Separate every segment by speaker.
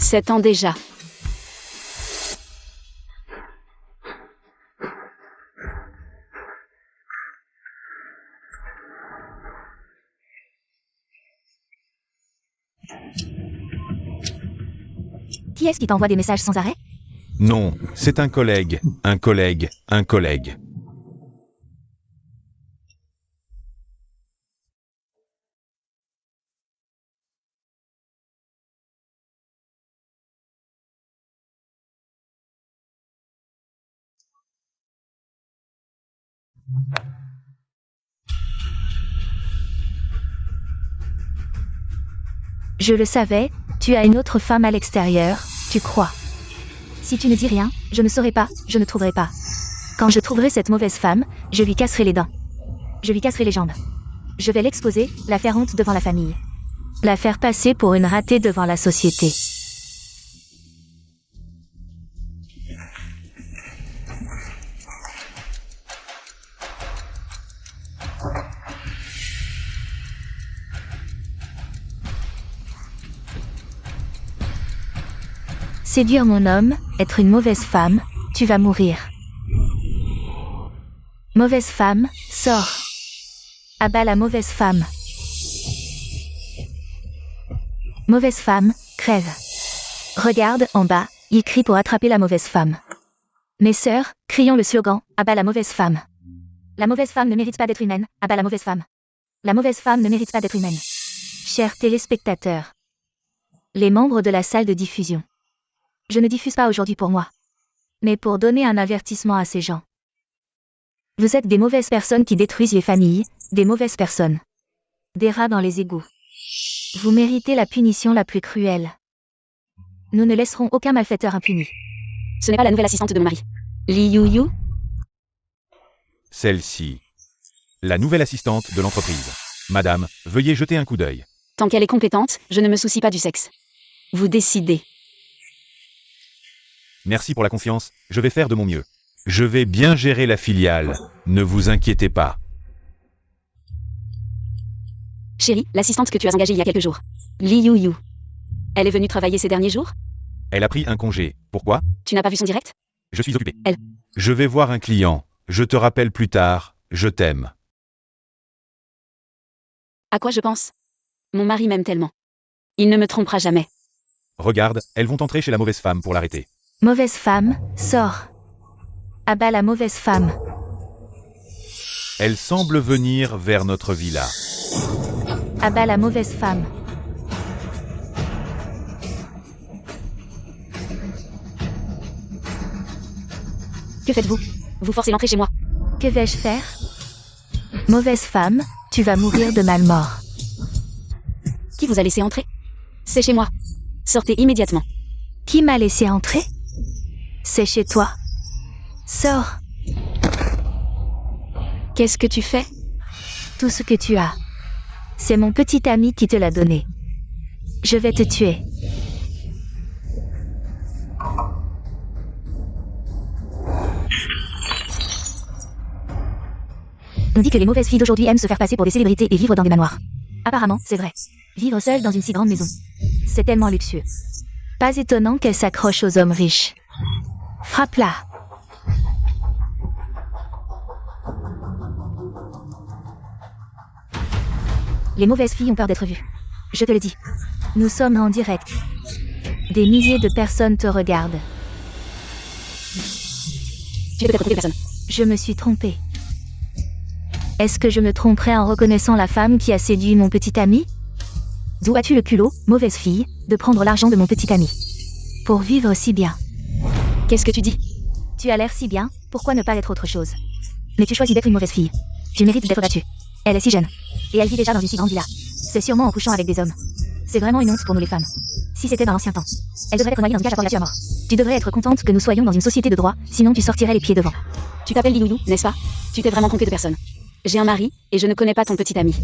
Speaker 1: 7 ans déjà.
Speaker 2: Qui est-ce qui t'envoie des messages sans arrêt?
Speaker 3: Non, c'est un collègue, un collègue, un collègue.
Speaker 2: Je le savais, tu as une autre femme à l'extérieur, tu crois. Si tu ne dis rien, je ne saurai pas, je ne trouverai pas. Quand je trouverai cette mauvaise femme, je lui casserai les dents. Je lui casserai les jambes. Je vais l'exposer, la faire honte devant la famille. La faire passer pour une ratée devant la société. Séduire mon homme, être une mauvaise femme, tu vas mourir. Mauvaise femme, sors. Abat la mauvaise femme. Mauvaise femme, crève. Regarde, en bas, il crie pour attraper la mauvaise femme. Mes sœurs, crions le slogan, abat la mauvaise femme. La mauvaise femme ne mérite pas d'être humaine, abat la mauvaise femme. La mauvaise femme ne mérite pas d'être humaine. Chers téléspectateurs, les membres de la salle de diffusion. Je ne diffuse pas aujourd'hui pour moi, mais pour donner un avertissement à ces gens. Vous êtes des mauvaises personnes qui détruisent les familles, des mauvaises personnes. Des rats dans les égouts. Vous méritez la punition la plus cruelle. Nous ne laisserons aucun malfaiteur impuni.
Speaker 1: Ce n'est pas la nouvelle assistante de mon mari. Li Yu.
Speaker 3: Celle-ci. La nouvelle assistante de l'entreprise. Madame, veuillez jeter un coup d'œil.
Speaker 1: Tant qu'elle est compétente, je ne me soucie pas du sexe. Vous décidez.
Speaker 3: Merci pour la confiance, je vais faire de mon mieux. Je vais bien gérer la filiale, ne vous inquiétez pas.
Speaker 1: Chérie, l'assistante que tu as engagée il y a quelques jours. Li Yu. Elle est venue travailler ces derniers jours?
Speaker 3: Elle a pris un congé, pourquoi?
Speaker 1: Tu n'as pas vu son direct?
Speaker 3: Je suis occupé.
Speaker 1: Elle.
Speaker 3: Je vais voir un client, je te rappelle plus tard, je t'aime.
Speaker 1: À quoi je pense? Mon mari m'aime tellement. Il ne me trompera jamais.
Speaker 3: Regarde, elles vont entrer chez la mauvaise femme pour l'arrêter.
Speaker 2: Mauvaise femme, sors. Abat la mauvaise femme.
Speaker 3: Elle semble venir vers notre villa.
Speaker 2: Abat la mauvaise femme.
Speaker 1: Que faites-vous? Vous forcez l'entrée chez moi.
Speaker 2: Que vais-je faire? Mauvaise femme, tu vas mourir de malmort.
Speaker 1: Qui vous a laissé entrer? C'est chez moi. Sortez immédiatement.
Speaker 2: Qui m'a laissé entrer? C'est chez toi. Sors.
Speaker 1: Qu'est-ce que tu fais?
Speaker 2: Tout ce que tu as. C'est mon petit ami qui te l'a donné. Je vais te tuer. On dit que les mauvaises filles d'aujourd'hui aiment se faire passer pour des célébrités et vivre dans des manoirs. Apparemment, c'est vrai. Vivre seule dans une si grande maison. C'est tellement luxueux. Pas étonnant qu'elle s'accroche aux hommes riches. Frappe-la. Les mauvaises filles ont peur d'être vues. Je te le dis. Nous sommes en direct. Des milliers de personnes te regardent.
Speaker 1: Tu es peut-être trompé de personne.
Speaker 2: Je me suis trompée. Est-ce que je me tromperais en reconnaissant la femme qui a séduit mon petit ami? D'où as-tu le culot, mauvaise fille, de prendre l'argent de mon petit ami? Pour vivre si bien.
Speaker 1: Qu'est-ce que tu dis?
Speaker 2: Tu as l'air si bien, pourquoi ne pas être autre chose? Mais tu choisis d'être une mauvaise fille. Tu mérites d'être battue. Elle est si jeune. Et elle vit déjà dans une si grande villa. C'est sûrement en couchant avec des hommes. C'est vraiment une honte pour nous les femmes. Si c'était dans l'ancien temps. Elle devrait être noyée dans une cage à port à mort. Tu devrais être contente que nous soyons dans une société de droit, sinon tu sortirais les pieds devant.
Speaker 1: Tu t'appelles Li Yu, n'est-ce pas? Tu t'es vraiment trompé de personne. J'ai un mari, et je ne connais pas ton petit ami.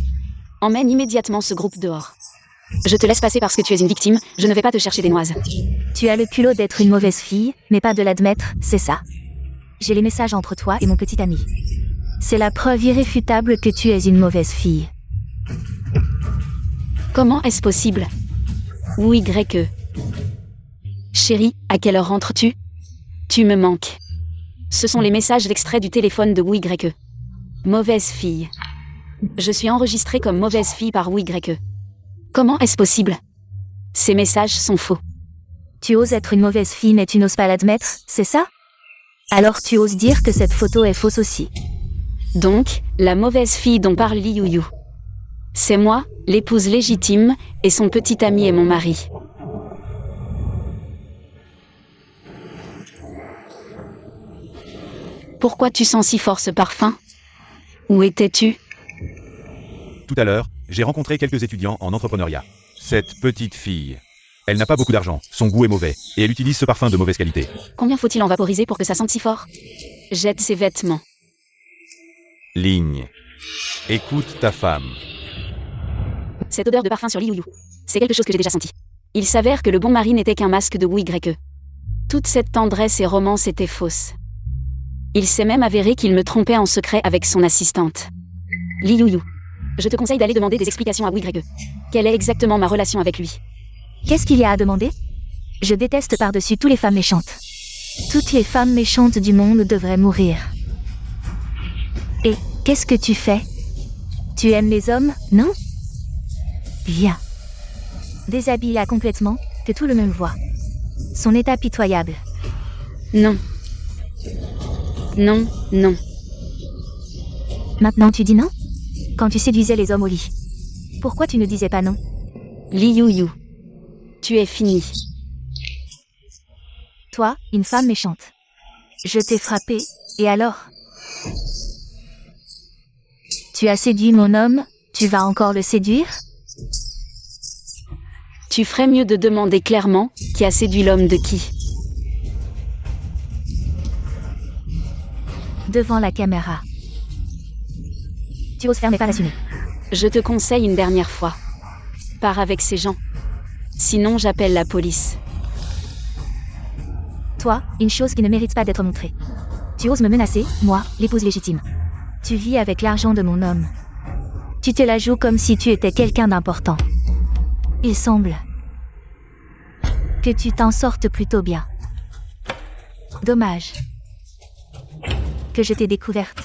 Speaker 1: Emmène immédiatement ce groupe dehors. Je te laisse passer parce que tu es une victime, je ne vais pas te chercher des noises.
Speaker 2: Tu as le culot d'être une mauvaise fille, mais pas de l'admettre, c'est ça. J'ai les messages entre toi et mon petit ami. C'est la preuve irréfutable que tu es une mauvaise fille.
Speaker 1: Comment est-ce possible? Ou Y. Chérie, à quelle heure rentres-tu? Tu me manques. Ce sont les messages d'extrait du téléphone de WYE. Mauvaise fille. Je suis enregistrée comme mauvaise fille par WYE. Comment est-ce possible? Ces messages sont faux.
Speaker 2: Tu oses être une mauvaise fille mais tu n'oses pas l'admettre, c'est ça? Alors tu oses dire que cette photo est fausse aussi.
Speaker 1: Donc, la mauvaise fille dont parle Li Yuyu. C'est moi, l'épouse légitime, et son petit ami est mon mari. Pourquoi tu sens si fort ce parfum? Où étais-tu?
Speaker 3: Tout à l'heure, j'ai rencontré quelques étudiants en entrepreneuriat. Cette petite fille. Elle n'a pas beaucoup d'argent, son goût est mauvais, et elle utilise ce parfum de mauvaise qualité.
Speaker 1: Combien faut-il en vaporiser pour que ça sente si fort? Jette ses vêtements.
Speaker 3: Ligne. Écoute ta femme.
Speaker 1: Cette odeur de parfum sur Li Yuyu. C'est quelque chose que j'ai déjà senti. Il s'avère que le bon mari n'était qu'un masque de WYE. Toute cette tendresse et romance était fausse. Il s'est même avéré qu'il me trompait en secret avec son assistante. Li Yuyu. Je te conseille d'aller demander des explications à WYE. Quelle est exactement ma relation avec lui?
Speaker 2: Qu'est-ce qu'il y a à demander? Je déteste par-dessus toutes les femmes méchantes. Toutes les femmes méchantes du monde devraient mourir. Et qu'est-ce que tu fais? Tu aimes les hommes, non? Viens. Déshabille-la complètement, que tout le monde voit. Son état pitoyable.
Speaker 1: Non. Non, non.
Speaker 2: Maintenant tu dis non? Quand tu séduisais les hommes au lit. Pourquoi tu ne disais pas non?
Speaker 1: Li Yuyu. Tu es fini.
Speaker 2: Toi, une femme méchante. Je t'ai frappé, et alors? Tu as séduit mon homme, tu vas encore le séduire?
Speaker 1: Tu ferais mieux de demander clairement qui a séduit l'homme de qui.
Speaker 2: Devant la caméra. Tu oses faire mais pas l'assumer.
Speaker 1: Je te conseille une dernière fois. Pars avec ces gens. Sinon j'appelle la police.
Speaker 2: Toi, une chose qui ne mérite pas d'être montrée. Tu oses me menacer, moi, l'épouse légitime. Tu vis avec l'argent de mon homme. Tu te la joues comme si tu étais quelqu'un d'important. Il semble que tu t'en sortes plutôt bien. Dommage que je t'ai découverte.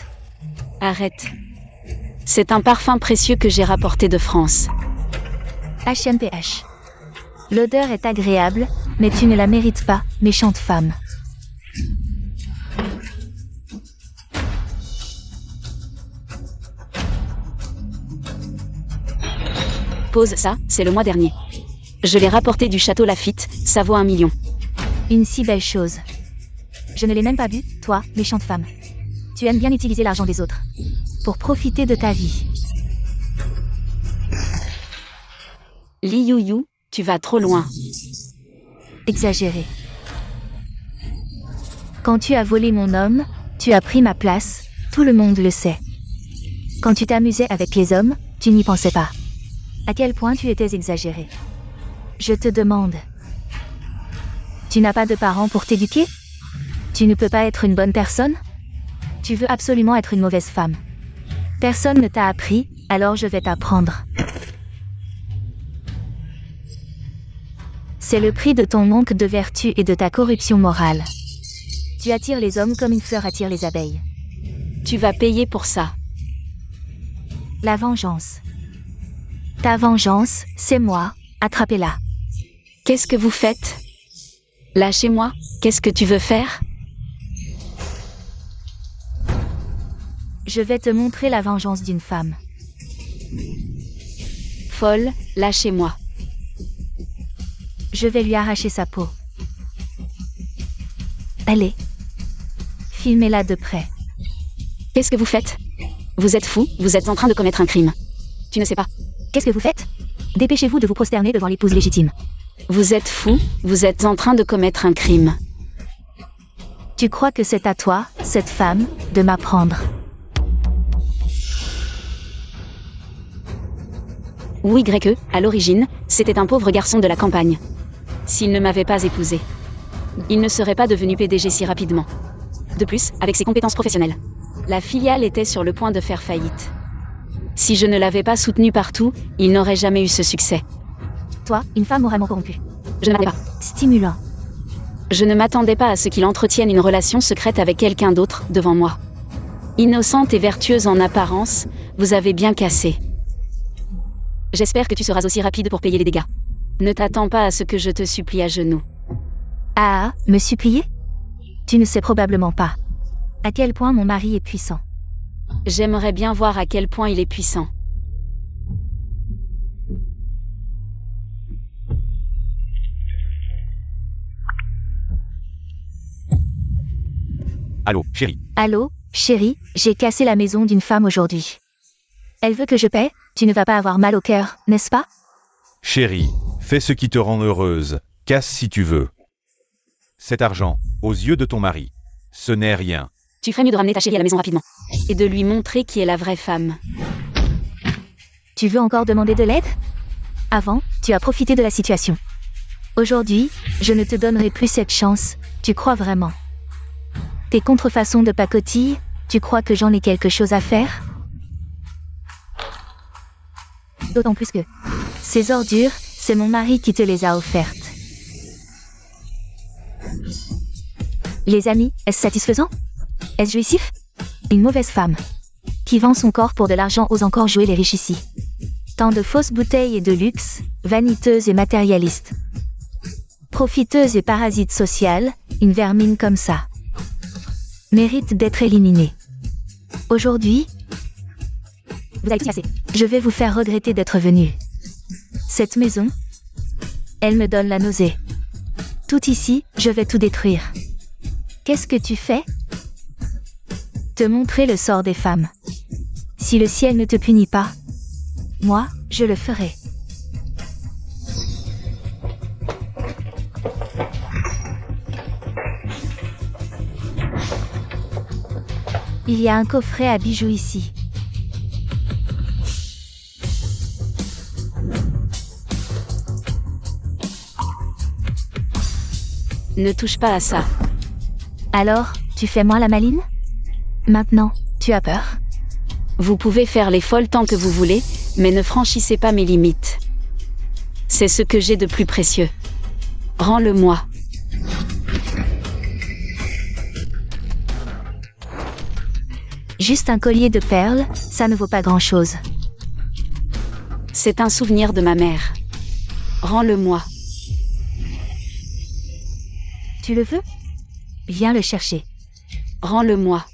Speaker 1: Arrête. C'est un parfum précieux que j'ai rapporté de France.
Speaker 2: HMPH. L'odeur est agréable, mais tu ne la mérites pas, méchante femme.
Speaker 1: Pose ça, c'est le mois dernier. Je l'ai rapporté du château Laffitte, ça vaut 1 million.
Speaker 2: Une si belle chose. Je ne l'ai même pas bu, toi, méchante femme. Tu aimes bien utiliser l'argent des autres. Pour profiter de ta vie.
Speaker 1: Li Yuyu, tu vas trop loin.
Speaker 2: Exagéré. Quand tu as volé mon homme, tu as pris ma place, tout le monde le sait. Quand tu t'amusais avec les hommes, tu n'y pensais pas. À quel point tu étais exagéré. Je te demande. Tu n'as pas de parents pour t'éduquer? Tu ne peux pas être une bonne personne? Tu veux absolument être une mauvaise femme. Personne ne t'a appris, alors je vais t'apprendre. C'est le prix de ton manque de vertu et de ta corruption morale. Tu attires les hommes comme une fleur attire les abeilles.
Speaker 1: Tu vas payer pour ça.
Speaker 2: La vengeance. Ta vengeance, c'est moi, attrapez-la.
Speaker 1: Qu'est-ce que vous faites? Lâchez-moi, qu'est-ce que tu veux faire?
Speaker 2: Je vais te montrer la vengeance d'une femme.
Speaker 1: Folle, lâchez-moi.
Speaker 2: Je vais lui arracher sa peau. Allez. Filmez-la de près.
Speaker 1: Qu'est-ce que vous faites? Vous êtes fou, vous êtes en train de commettre un crime. Tu ne sais pas.
Speaker 2: Qu'est-ce que vous faites? Dépêchez-vous de vous prosterner devant l'épouse légitime.
Speaker 1: Vous êtes fou, vous êtes en train de commettre un crime.
Speaker 2: Tu crois que c'est à toi, cette femme, de m'apprendre?
Speaker 1: WYE, à l'origine, c'était un pauvre garçon de la campagne. S'il ne m'avait pas épousé, il ne serait pas devenu PDG si rapidement. De plus, avec ses compétences professionnelles, la filiale était sur le point de faire faillite. Si je ne l'avais pas soutenu partout, il n'aurait jamais eu ce succès.
Speaker 2: Toi, une femme moralement corrompue.
Speaker 1: Je ne m'attendais pas.
Speaker 2: Stimulant.
Speaker 1: Je ne m'attendais pas à ce qu'il entretienne une relation secrète avec quelqu'un d'autre, devant moi. Innocente et vertueuse en apparence, vous avez bien cassé. J'espère que tu seras aussi rapide pour payer les dégâts. Ne t'attends pas à ce que je te supplie à genoux.
Speaker 2: Ah, me supplier? Tu ne sais probablement pas à quel point mon mari est puissant.
Speaker 1: J'aimerais bien voir à quel point il est puissant.
Speaker 3: Allô, chérie.
Speaker 2: Allô, chérie, j'ai cassé la maison d'une femme aujourd'hui. Elle veut que je paie, tu ne vas pas avoir mal au cœur, n'est-ce pas?
Speaker 3: Chérie, fais ce qui te rend heureuse. Casse si tu veux. Cet argent, aux yeux de ton mari, ce n'est rien.
Speaker 1: Tu ferais mieux de ramener ta chérie à la maison rapidement. Et de lui montrer qui est la vraie femme.
Speaker 2: Tu veux encore demander de l'aide? Avant, tu as profité de la situation. Aujourd'hui, je ne te donnerai plus cette chance, tu crois vraiment? Tes contrefaçons de pacotille, tu crois que j'en ai quelque chose à faire? D'autant plus que ces ordures, c'est mon mari qui te les a offertes. Les amis, est-ce satisfaisant? Est-ce jouissif? Une mauvaise femme qui vend son corps pour de l'argent ose encore jouer les riches ici. Tant de fausses bouteilles et de luxe, vaniteuses et matérialistes. Profiteuse et parasite sociale, une vermine comme ça mérite d'être éliminée. Aujourd'hui, vous avez assez. Je vais vous faire regretter d'être venu. Cette maison, elle me donne la nausée. Tout ici, je vais tout détruire. Qu'est-ce que tu fais? Te montrer le sort des femmes. Si le ciel ne te punit pas, moi, je le ferai. Il y a un coffret à bijoux ici.
Speaker 1: Ne touche pas à ça.
Speaker 2: Alors, tu fais moins la maline? Maintenant, tu as peur?
Speaker 1: Vous pouvez faire les folles tant que vous voulez, mais ne franchissez pas mes limites. C'est ce que j'ai de plus précieux. Rends-le-moi.
Speaker 2: Juste un collier de perles, ça ne vaut pas grand-chose.
Speaker 1: C'est un souvenir de ma mère. Rends-le-moi.
Speaker 2: Tu le veux? Viens le chercher.
Speaker 1: Rends-le-moi.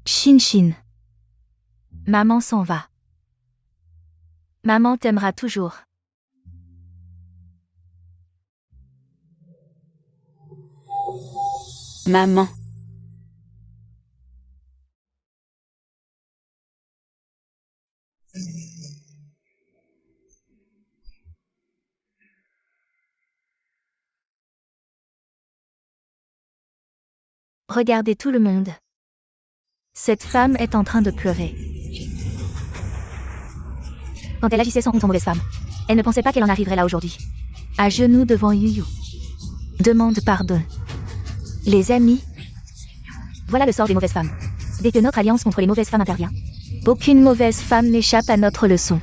Speaker 2: Chin Chin. Maman s'en va. Maman t'aimera toujours.
Speaker 1: Maman.
Speaker 2: Regardez tout le monde. Cette femme est en train de pleurer. Quand elle agissait sans honte en mauvaise femme, elle ne pensait pas qu'elle en arriverait là aujourd'hui. À genoux devant Yuyu. Demande pardon. Les amis. Voilà le sort des mauvaises femmes. Dès que notre alliance contre les mauvaises femmes intervient, aucune mauvaise femme n'échappe à notre leçon.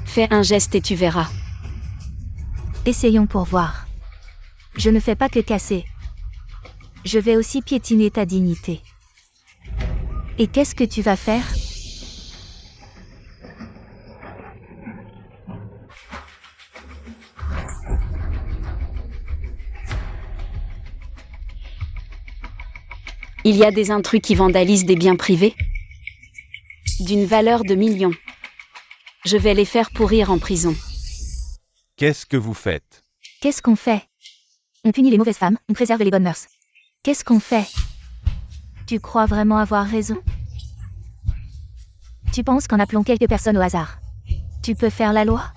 Speaker 1: Fais un geste et tu verras.
Speaker 2: Essayons pour voir. Je ne fais pas que casser. Je vais aussi piétiner ta dignité. Et qu'est-ce que tu vas faire?
Speaker 1: Il y a des intrus qui vandalisent des biens privés d'une valeur de millions. Je vais les faire pourrir en prison.
Speaker 3: Qu'est-ce que vous faites?
Speaker 2: Qu'est-ce qu'on fait? On punit les mauvaises femmes, on préserve les bonnes mœurs. Qu'est-ce qu'on fait? Tu crois vraiment avoir raison? Tu penses qu'en appelant quelques personnes au hasard, tu peux faire la loi?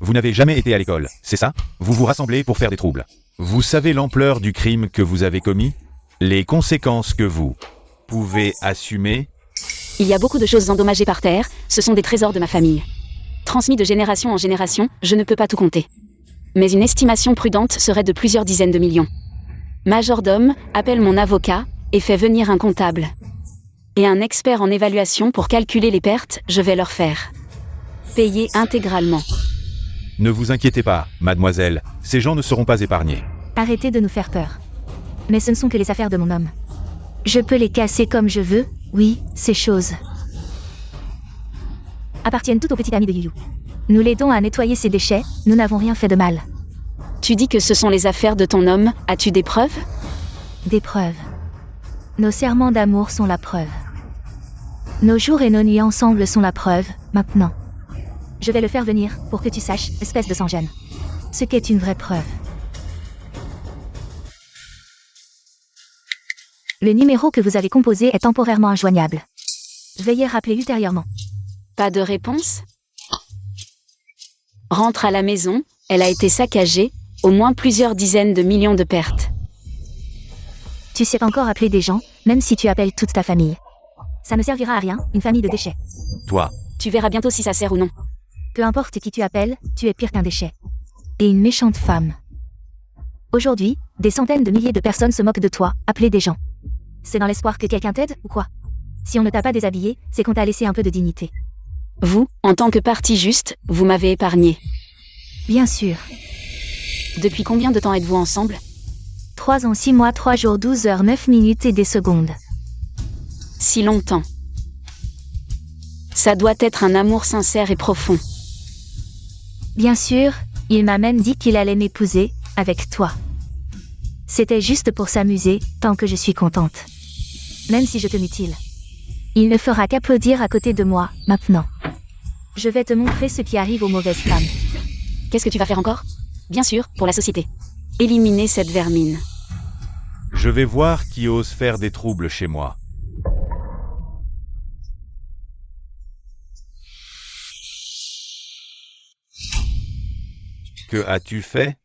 Speaker 3: Vous n'avez jamais été à l'école, c'est ça? Vous vous rassemblez pour faire des troubles. Vous savez l'ampleur du crime que vous avez commis? Les conséquences que vous pouvez assumer?
Speaker 1: Il y a beaucoup de choses endommagées par terre, ce sont des trésors de ma famille. Transmis de génération en génération, je ne peux pas tout compter. Mais une estimation prudente serait de plusieurs dizaines de millions. Majordome, appelle mon avocat, et fais venir un comptable. Et un expert en évaluation pour calculer les pertes, je vais leur faire payer intégralement.
Speaker 3: Ne vous inquiétez pas, mademoiselle, ces gens ne seront pas épargnés.
Speaker 2: Arrêtez de nous faire peur. Mais ce ne sont que les affaires de mon homme. Je peux les casser comme je veux, oui, ces choses appartiennent toutes au petit ami de Yuyu. Nous l'aidons à nettoyer ses déchets, nous n'avons rien fait de mal.
Speaker 1: Tu dis que ce sont les affaires de ton homme, as-tu des preuves?
Speaker 2: Des preuves. Nos serments d'amour sont la preuve. Nos jours et nos nuits ensemble sont la preuve, maintenant. Je vais le faire venir, pour que tu saches, espèce de sans-gêne. Ce qu'est une vraie preuve. Le numéro que vous avez composé est temporairement injoignable. Veuillez rappeler ultérieurement.
Speaker 1: Pas de réponse? Rentre à la maison, elle a été saccagée, au moins plusieurs dizaines de millions de pertes.
Speaker 2: Tu sais encore appeler des gens, même si tu appelles toute ta famille. Ça ne servira à rien, une famille de déchets.
Speaker 3: Toi,
Speaker 1: Tu verras bientôt si ça sert ou non.
Speaker 2: Peu importe qui tu appelles, tu es pire qu'un déchet. Et une méchante femme. Aujourd'hui, des centaines de milliers de personnes se moquent de toi, appeler des gens. C'est dans l'espoir que quelqu'un t'aide, ou quoi? Si on ne t'a pas déshabillé, c'est qu'on t'a laissé un peu de dignité.
Speaker 1: Vous, en tant que partie juste, vous m'avez épargné.
Speaker 2: Bien sûr.
Speaker 1: Depuis combien de temps êtes-vous ensemble?
Speaker 2: 3 ans 6 mois 3 jours 12 heures 9 minutes et des secondes.
Speaker 1: Si longtemps. Ça doit être un amour sincère et profond.
Speaker 2: Bien sûr, il m'a même dit qu'il allait m'épouser, avec toi. C'était juste pour s'amuser, tant que je suis contente. Même si je te mutile. Il ne fera qu'applaudir à côté de moi, maintenant. Je vais te montrer ce qui arrive aux mauvaises femmes.
Speaker 1: Qu'est-ce que tu vas faire encore? Bien sûr, pour la société. Éliminer cette vermine.
Speaker 3: je vais voir qui ose faire des troubles chez moi. Que as-tu fait?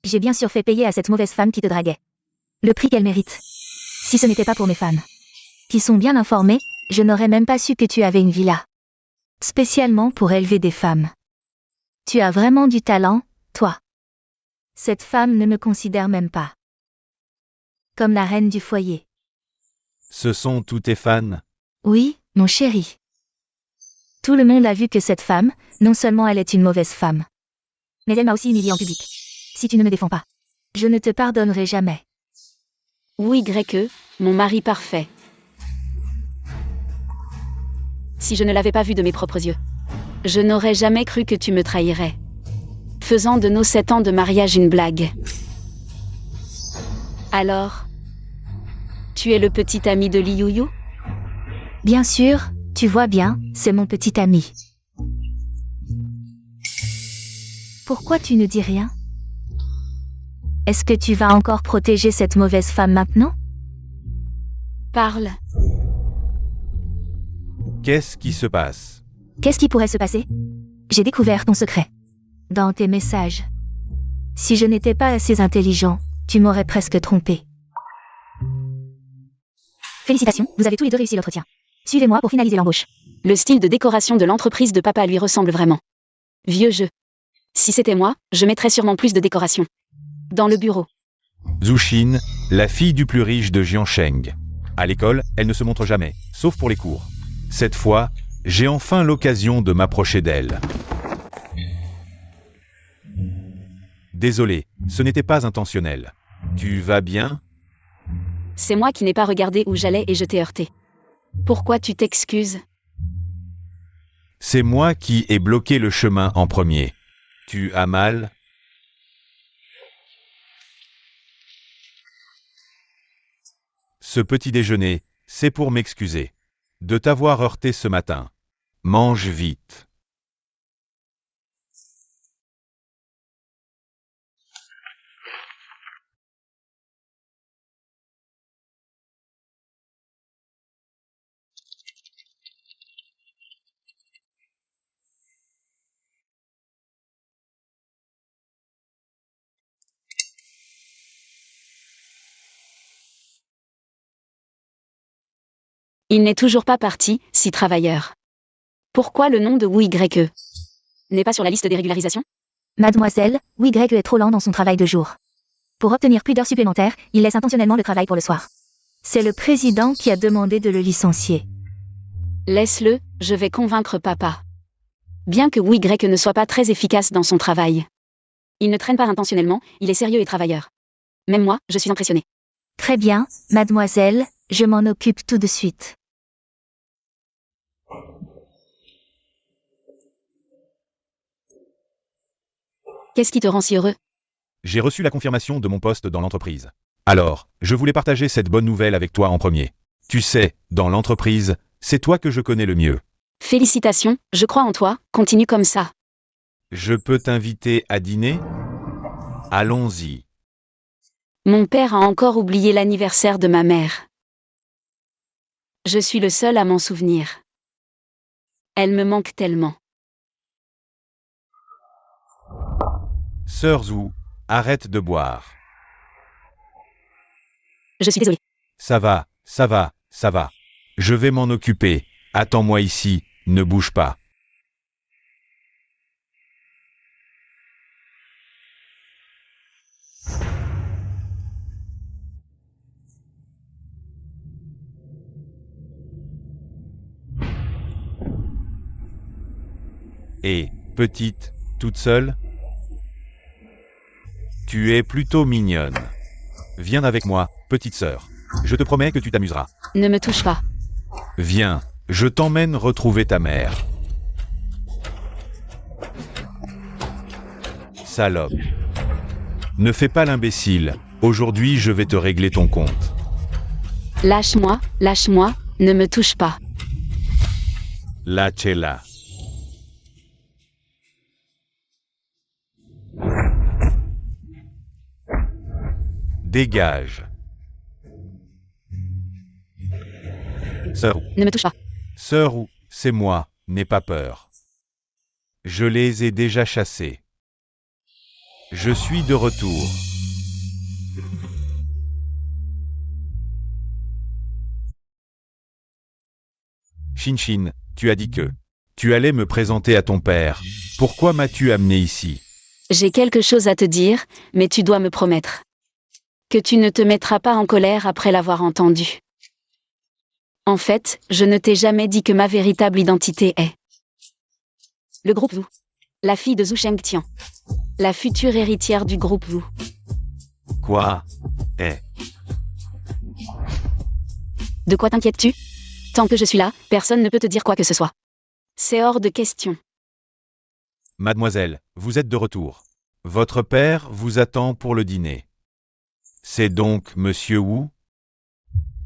Speaker 2: J'ai bien sûr fait payer à cette mauvaise femme qui te draguait. Le prix qu'elle mérite. Si ce n'était pas pour mes fans, qui sont bien informés, je n'aurais même pas su que tu avais une villa. Spécialement pour élever des femmes. Tu as vraiment du talent, toi. Cette femme ne me considère même pas comme la reine du foyer.
Speaker 3: Ce sont tous tes fans?
Speaker 2: Oui, mon chéri. Tout le monde a vu que cette femme, non seulement elle est une mauvaise femme, mais elle m'a aussi humiliée en public. Si tu ne me défends pas, je ne te pardonnerai jamais.
Speaker 1: Oui, Greke, mon mari parfait. Si je ne l'avais pas vu de mes propres yeux, je n'aurais jamais cru que tu me trahirais. Faisant de nos 7 ans de mariage une blague. Alors, tu es le petit ami de Li Yuyu?
Speaker 2: Bien sûr, tu vois bien, c'est mon petit ami. Pourquoi tu ne dis rien? Est-ce que tu vas encore protéger cette mauvaise femme maintenant?
Speaker 1: Parle.
Speaker 3: Qu'est-ce qui se passe?
Speaker 2: Qu'est-ce qui pourrait se passer? J'ai découvert ton secret. Dans tes messages. Si je n'étais pas assez intelligent, tu m'aurais presque trompé. Félicitations, vous avez tous les deux réussi l'entretien. Suivez-moi pour finaliser l'embauche.
Speaker 1: Le style de décoration de l'entreprise de papa lui ressemble vraiment. Vieux jeu. Si c'était moi, je mettrais sûrement plus de décoration. Dans le bureau.
Speaker 3: Zhu, la fille du plus riche de Jiansheng. À l'école, elle ne se montre jamais, sauf pour les cours. Cette fois, j'ai enfin l'occasion de m'approcher d'elle. Désolé, ce n'était pas intentionnel. Tu vas bien?
Speaker 1: C'est moi qui n'ai pas regardé où j'allais et je t'ai heurté. Pourquoi tu t'excuses?
Speaker 3: C'est moi qui ai bloqué le chemin en premier. Tu as mal? Ce petit déjeuner, c'est pour m'excuser de t'avoir heurté ce matin. Mange vite.
Speaker 1: Il n'est toujours pas parti, si travailleur. Pourquoi le nom de Wu YE n'est pas sur la liste des régularisations?
Speaker 2: Mademoiselle, Wu YE est trop lent dans son travail de jour. Pour obtenir plus d'heures supplémentaires, il laisse intentionnellement le travail pour le soir. C'est le président qui a demandé de le licencier.
Speaker 1: Laisse-le, je vais convaincre papa. Bien que Wu YE ne soit pas très efficace dans son travail. Il ne traîne pas intentionnellement, il est sérieux et travailleur. Même moi, je suis impressionnée.
Speaker 2: Très bien, mademoiselle, je m'en occupe tout de suite.
Speaker 1: Qu'est-ce qui te rend si heureux?
Speaker 3: J'ai reçu la confirmation de mon poste dans l'entreprise. Alors, je voulais partager cette bonne nouvelle avec toi en premier. Tu sais, dans l'entreprise, c'est toi que je connais le mieux.
Speaker 1: Félicitations, je crois en toi, continue comme ça.
Speaker 3: Je peux t'inviter à dîner? Allons-y.
Speaker 1: Mon père a encore oublié l'anniversaire de ma mère. Je suis le seul à m'en souvenir. Elle me manque tellement.
Speaker 3: Sœur Zhu, arrête de boire.
Speaker 1: Je suis désolée.
Speaker 3: Ça va, ça va, ça va. Je vais m'en occuper. Attends-moi ici, ne bouge pas. Et, petite, toute seule? Tu es plutôt mignonne. Viens avec moi, petite sœur. Je te promets que tu t'amuseras.
Speaker 1: Ne me touche pas.
Speaker 3: Viens, je t'emmène retrouver ta mère. Salope. Ne fais pas l'imbécile. Aujourd'hui, je vais te régler ton compte.
Speaker 1: Lâche-moi, ne me touche pas.
Speaker 3: Lâchez-la. Dégage. Sœur,
Speaker 1: Ne me touche pas.
Speaker 3: Sœur ou, c'est moi, n'aie pas peur. Je les ai déjà chassés. Je suis de retour. Shinshin, tu as dit que tu allais me présenter à ton père. Pourquoi m'as-tu amené ici?
Speaker 1: J'ai quelque chose à te dire, mais tu dois me promettre que tu ne te mettras pas en colère après l'avoir entendu. En fait, je ne t'ai jamais dit que ma véritable identité est le groupe Wu. La fille de Zhu Shengtian. La future héritière du groupe Wu.
Speaker 3: Quoi?
Speaker 1: De quoi t'inquiètes-tu? Tant que je suis là, personne ne peut te dire quoi que ce soit. C'est hors de question.
Speaker 3: Mademoiselle, vous êtes de retour. Votre père vous attend pour le dîner. C'est donc Monsieur Wu?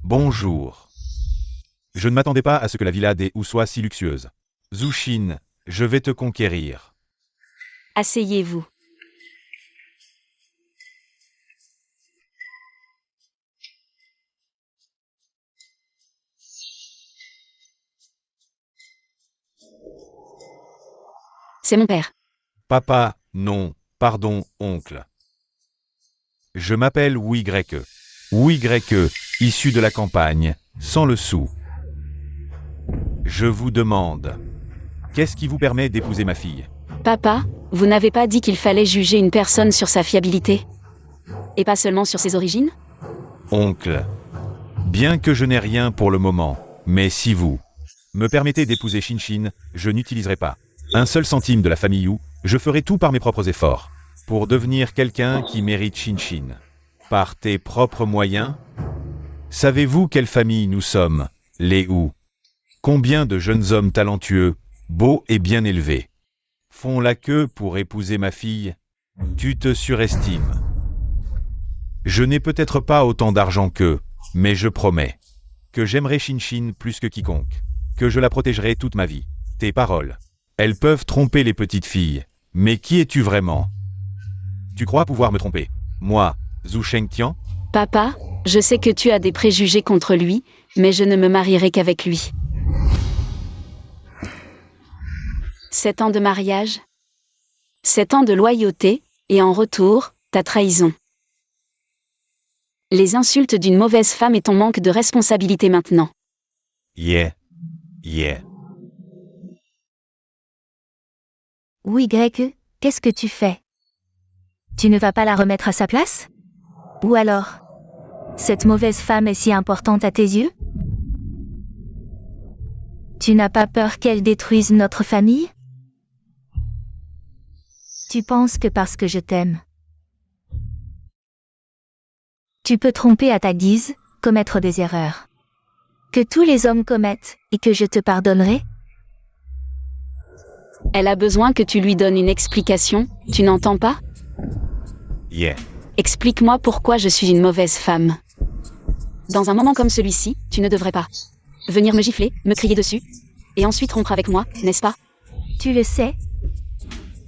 Speaker 3: Bonjour. Je ne m'attendais pas à ce que la villa des Wu soit si luxueuse. Zhu Xin, je vais te conquérir.
Speaker 1: Asseyez-vous. C'est mon père.
Speaker 3: Papa, non, pardon, oncle. Je m'appelle Wu YE. Wu YE, issu de la campagne, sans le sou. Je vous demande, qu'est-ce qui vous permet d'épouser ma fille?
Speaker 1: Papa, vous n'avez pas dit qu'il fallait juger une personne sur sa fiabilité? Et pas seulement sur ses origines?
Speaker 3: Oncle, bien que je n'ai rien pour le moment, mais si vous me permettez d'épouser Shinshin, je n'utiliserai pas un seul centime de la famille Wu, je ferai tout par mes propres efforts, pour devenir quelqu'un qui mérite Shinshin. Par tes propres moyens? Savez-vous quelle famille nous sommes, les Wu? Combien de jeunes hommes talentueux, beaux et bien élevés, font la queue pour épouser ma fille? Tu te surestimes. Je n'ai peut-être pas autant d'argent qu'eux, mais je promets que j'aimerai Shinshin plus que quiconque, que je la protégerai toute ma vie. Tes paroles, elles peuvent tromper les petites filles, mais qui es-tu vraiment? Tu crois pouvoir me tromper? Moi, Zhu Shengtian?
Speaker 1: Papa, je sais que tu as des préjugés contre lui, mais je ne me marierai qu'avec lui. 7 ans de mariage, 7 ans de loyauté, et en retour, ta trahison. Les insultes d'une mauvaise femme et ton manque de responsabilité maintenant.
Speaker 3: Yeah.
Speaker 2: Oui, Greg, qu'est-ce que tu fais? Tu ne vas pas la remettre à sa place? Ou alors, cette mauvaise femme est si importante à tes yeux? Tu n'as pas peur qu'elle détruise notre famille? Tu penses que parce que je t'aime, tu peux tromper à ta guise, commettre des erreurs que tous les hommes commettent et que je te pardonnerai?
Speaker 1: Elle a besoin que tu lui donnes une explication, tu n'entends pas?
Speaker 3: Yeah.
Speaker 1: Explique-moi pourquoi je suis une mauvaise femme. Dans un moment comme celui-ci, tu ne devrais pas venir me gifler, me crier dessus, et ensuite rompre avec moi, n'est-ce pas?
Speaker 2: Tu le sais?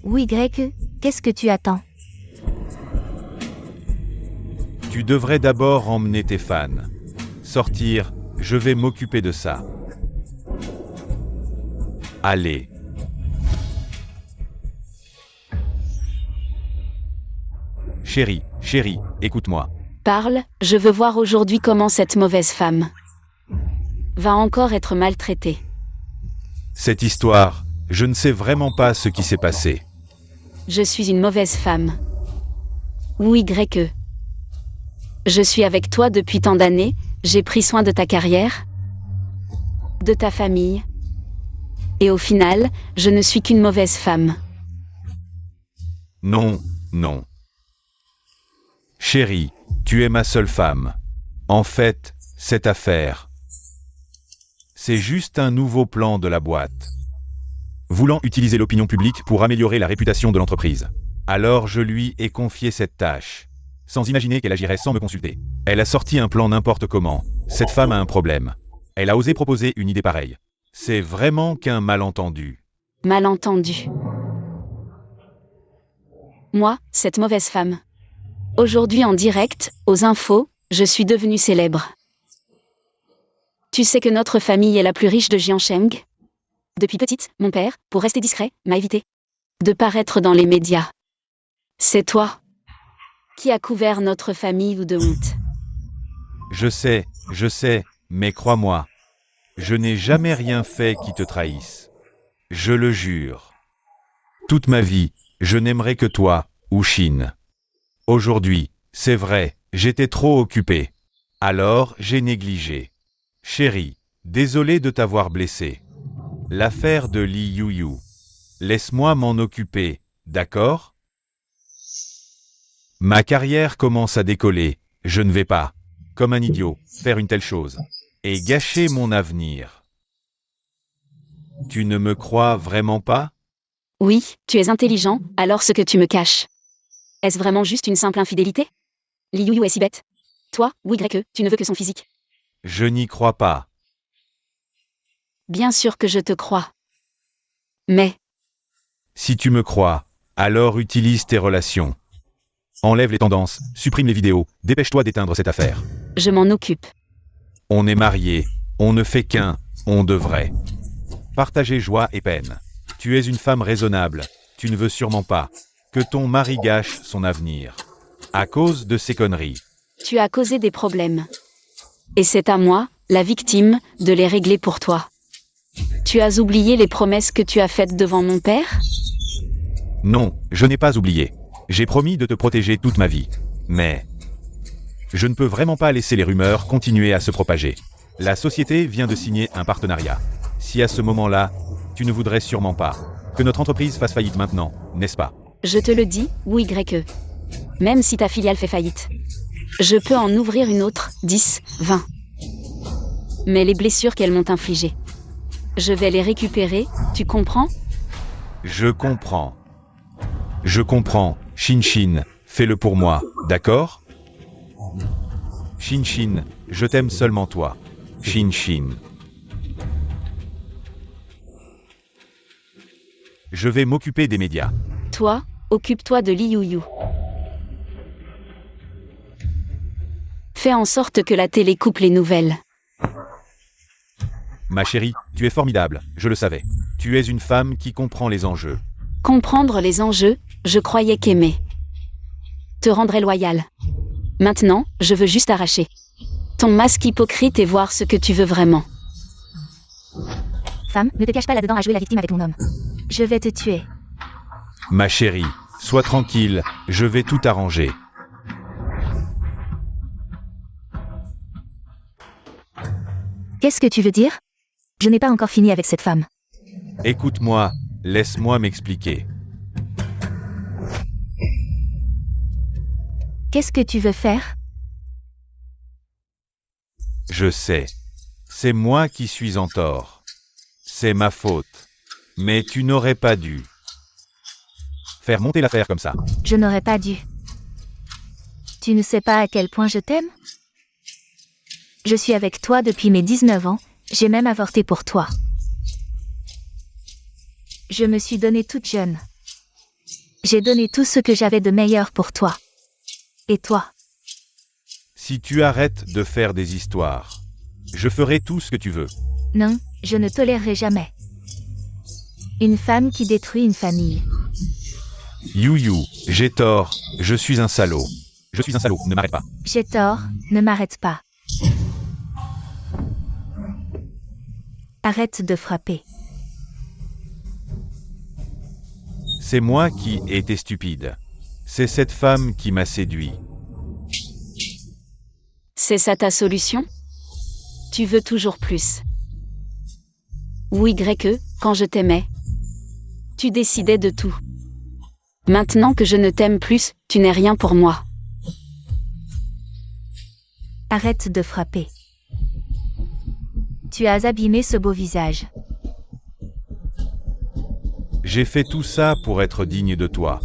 Speaker 2: Oui, Greg, qu'est-ce que tu attends?
Speaker 3: Tu devrais d'abord emmener tes fans. Sortir, je vais m'occuper de ça. Allez. Chérie, écoute-moi.
Speaker 1: Parle, je veux voir aujourd'hui comment cette mauvaise femme va encore être maltraitée.
Speaker 3: Cette histoire, je ne sais vraiment pas ce qui s'est passé.
Speaker 1: Je suis une mauvaise femme. Oui, Greg. Je suis avec toi depuis tant d'années, j'ai pris soin de ta carrière, de ta famille. Et au final, je ne suis qu'une mauvaise femme.
Speaker 3: Non, non. Chérie, tu es ma seule femme. En fait, cette affaire, c'est juste un nouveau plan de la boîte. Voulant utiliser l'opinion publique pour améliorer la réputation de l'entreprise. Alors je lui ai confié cette tâche, sans imaginer qu'elle agirait sans me consulter. Elle a sorti un plan n'importe comment. Cette femme a un problème. Elle a osé proposer une idée pareille. C'est vraiment qu'un malentendu.
Speaker 1: Malentendu. Moi, cette mauvaise femme. Aujourd'hui en direct, aux infos, je suis devenue célèbre. Tu sais que notre famille est la plus riche de Jiangsheng? Depuis petite, mon père, pour rester discret, m'a évité de paraître dans les médias. C'est toi qui as couvert notre famille de honte.
Speaker 3: Je sais, mais crois-moi, je n'ai jamais rien fait qui te trahisse. Je le jure. Toute ma vie, je n'aimerai que toi, ou Chine. Aujourd'hui, c'est vrai, j'étais trop occupé. Alors, j'ai négligé. Chérie, désolé de t'avoir blessé. L'affaire de Li Yuyu. Laisse-moi m'en occuper, d'accord? Ma carrière commence à décoller, je ne vais pas, comme un idiot, faire une telle chose. Et gâcher mon avenir. Tu ne me crois vraiment pas?
Speaker 1: Oui, tu es intelligent, alors ce que tu me caches. Est-ce vraiment juste une simple infidélité? Li Yuyu est si bête. Toi, oui, Greg, tu ne veux que son physique.
Speaker 3: Je n'y crois pas.
Speaker 1: Bien sûr que je te crois. Mais,
Speaker 3: Si tu me crois, alors utilise tes relations. Enlève les tendances, supprime les vidéos, dépêche-toi d'éteindre cette affaire.
Speaker 1: je m'en occupe.
Speaker 3: On est mariés, on ne fait qu'un, on devrait partager joie et peine. Tu es une femme raisonnable, tu ne veux sûrement pas que ton mari gâche son avenir à cause de ces conneries.
Speaker 1: Tu as causé des problèmes. Et c'est à moi, la victime, de les régler pour toi. Tu as oublié les promesses que tu as faites devant mon père?
Speaker 3: Non, je n'ai pas oublié. J'ai promis de te protéger toute ma vie. Mais je ne peux vraiment pas laisser les rumeurs continuer à se propager. La société vient de signer un partenariat. Si à ce moment-là, tu ne voudrais sûrement pas que notre entreprise fasse faillite maintenant, n'est-ce pas?
Speaker 1: Je te le dis, oui, Greg. Même si ta filiale fait faillite. Je peux en ouvrir une autre, 10, 20. Mais les blessures qu'elles m'ont infligées, je vais les récupérer, tu comprends?
Speaker 3: Je comprends. Je comprends. Shin, fais-le pour moi, d'accord? Shin, je t'aime seulement toi. Shin. Je vais m'occuper des médias.
Speaker 1: Toi, occupe-toi de Li Yuyu. Fais en sorte que la télé coupe les nouvelles.
Speaker 3: Ma chérie, tu es formidable, je le savais. Tu es une femme qui comprend les enjeux.
Speaker 1: Comprendre les enjeux, je croyais qu'aimer te rendrait loyal. Maintenant, je veux juste arracher ton masque hypocrite et voir ce que tu veux vraiment.
Speaker 2: Femme, ne te cache pas là-dedans à jouer la victime avec mon homme. Je vais te tuer.
Speaker 3: Ma chérie, sois tranquille, je vais tout arranger.
Speaker 2: Qu'est-ce que tu veux dire? Je n'ai pas encore fini avec cette femme.
Speaker 3: Écoute-moi, laisse-moi m'expliquer.
Speaker 2: Qu'est-ce que tu veux faire?
Speaker 3: Je sais. C'est moi qui suis en tort. C'est ma faute. Mais tu n'aurais pas dû faire monter l'affaire comme ça.
Speaker 2: Je n'aurais pas dû. Tu ne sais pas à quel point je t'aime? Je suis avec toi depuis mes 19 ans, j'ai même avorté pour toi. Je me suis donnée toute jeune. J'ai donné tout ce que j'avais de meilleur pour toi. Et toi?
Speaker 3: Si tu arrêtes de faire des histoires, je ferai tout ce que tu veux.
Speaker 2: Non, je ne tolérerai jamais. Une femme qui détruit une famille.
Speaker 3: You, j'ai tort, je suis un salaud. Je suis un salaud, ne m'arrête pas.
Speaker 2: J'ai tort, ne m'arrête pas. Arrête de frapper.
Speaker 3: C'est moi qui ai été stupide. C'est cette femme qui m'a séduit.
Speaker 1: C'est ça ta solution? Tu veux toujours plus. Oui, quand je t'aimais, tu décidais de tout. Maintenant que je ne t'aime plus, tu n'es rien pour moi.
Speaker 2: Arrête de frapper. Tu as abîmé ce beau visage.
Speaker 3: J'ai fait tout ça pour être digne de toi.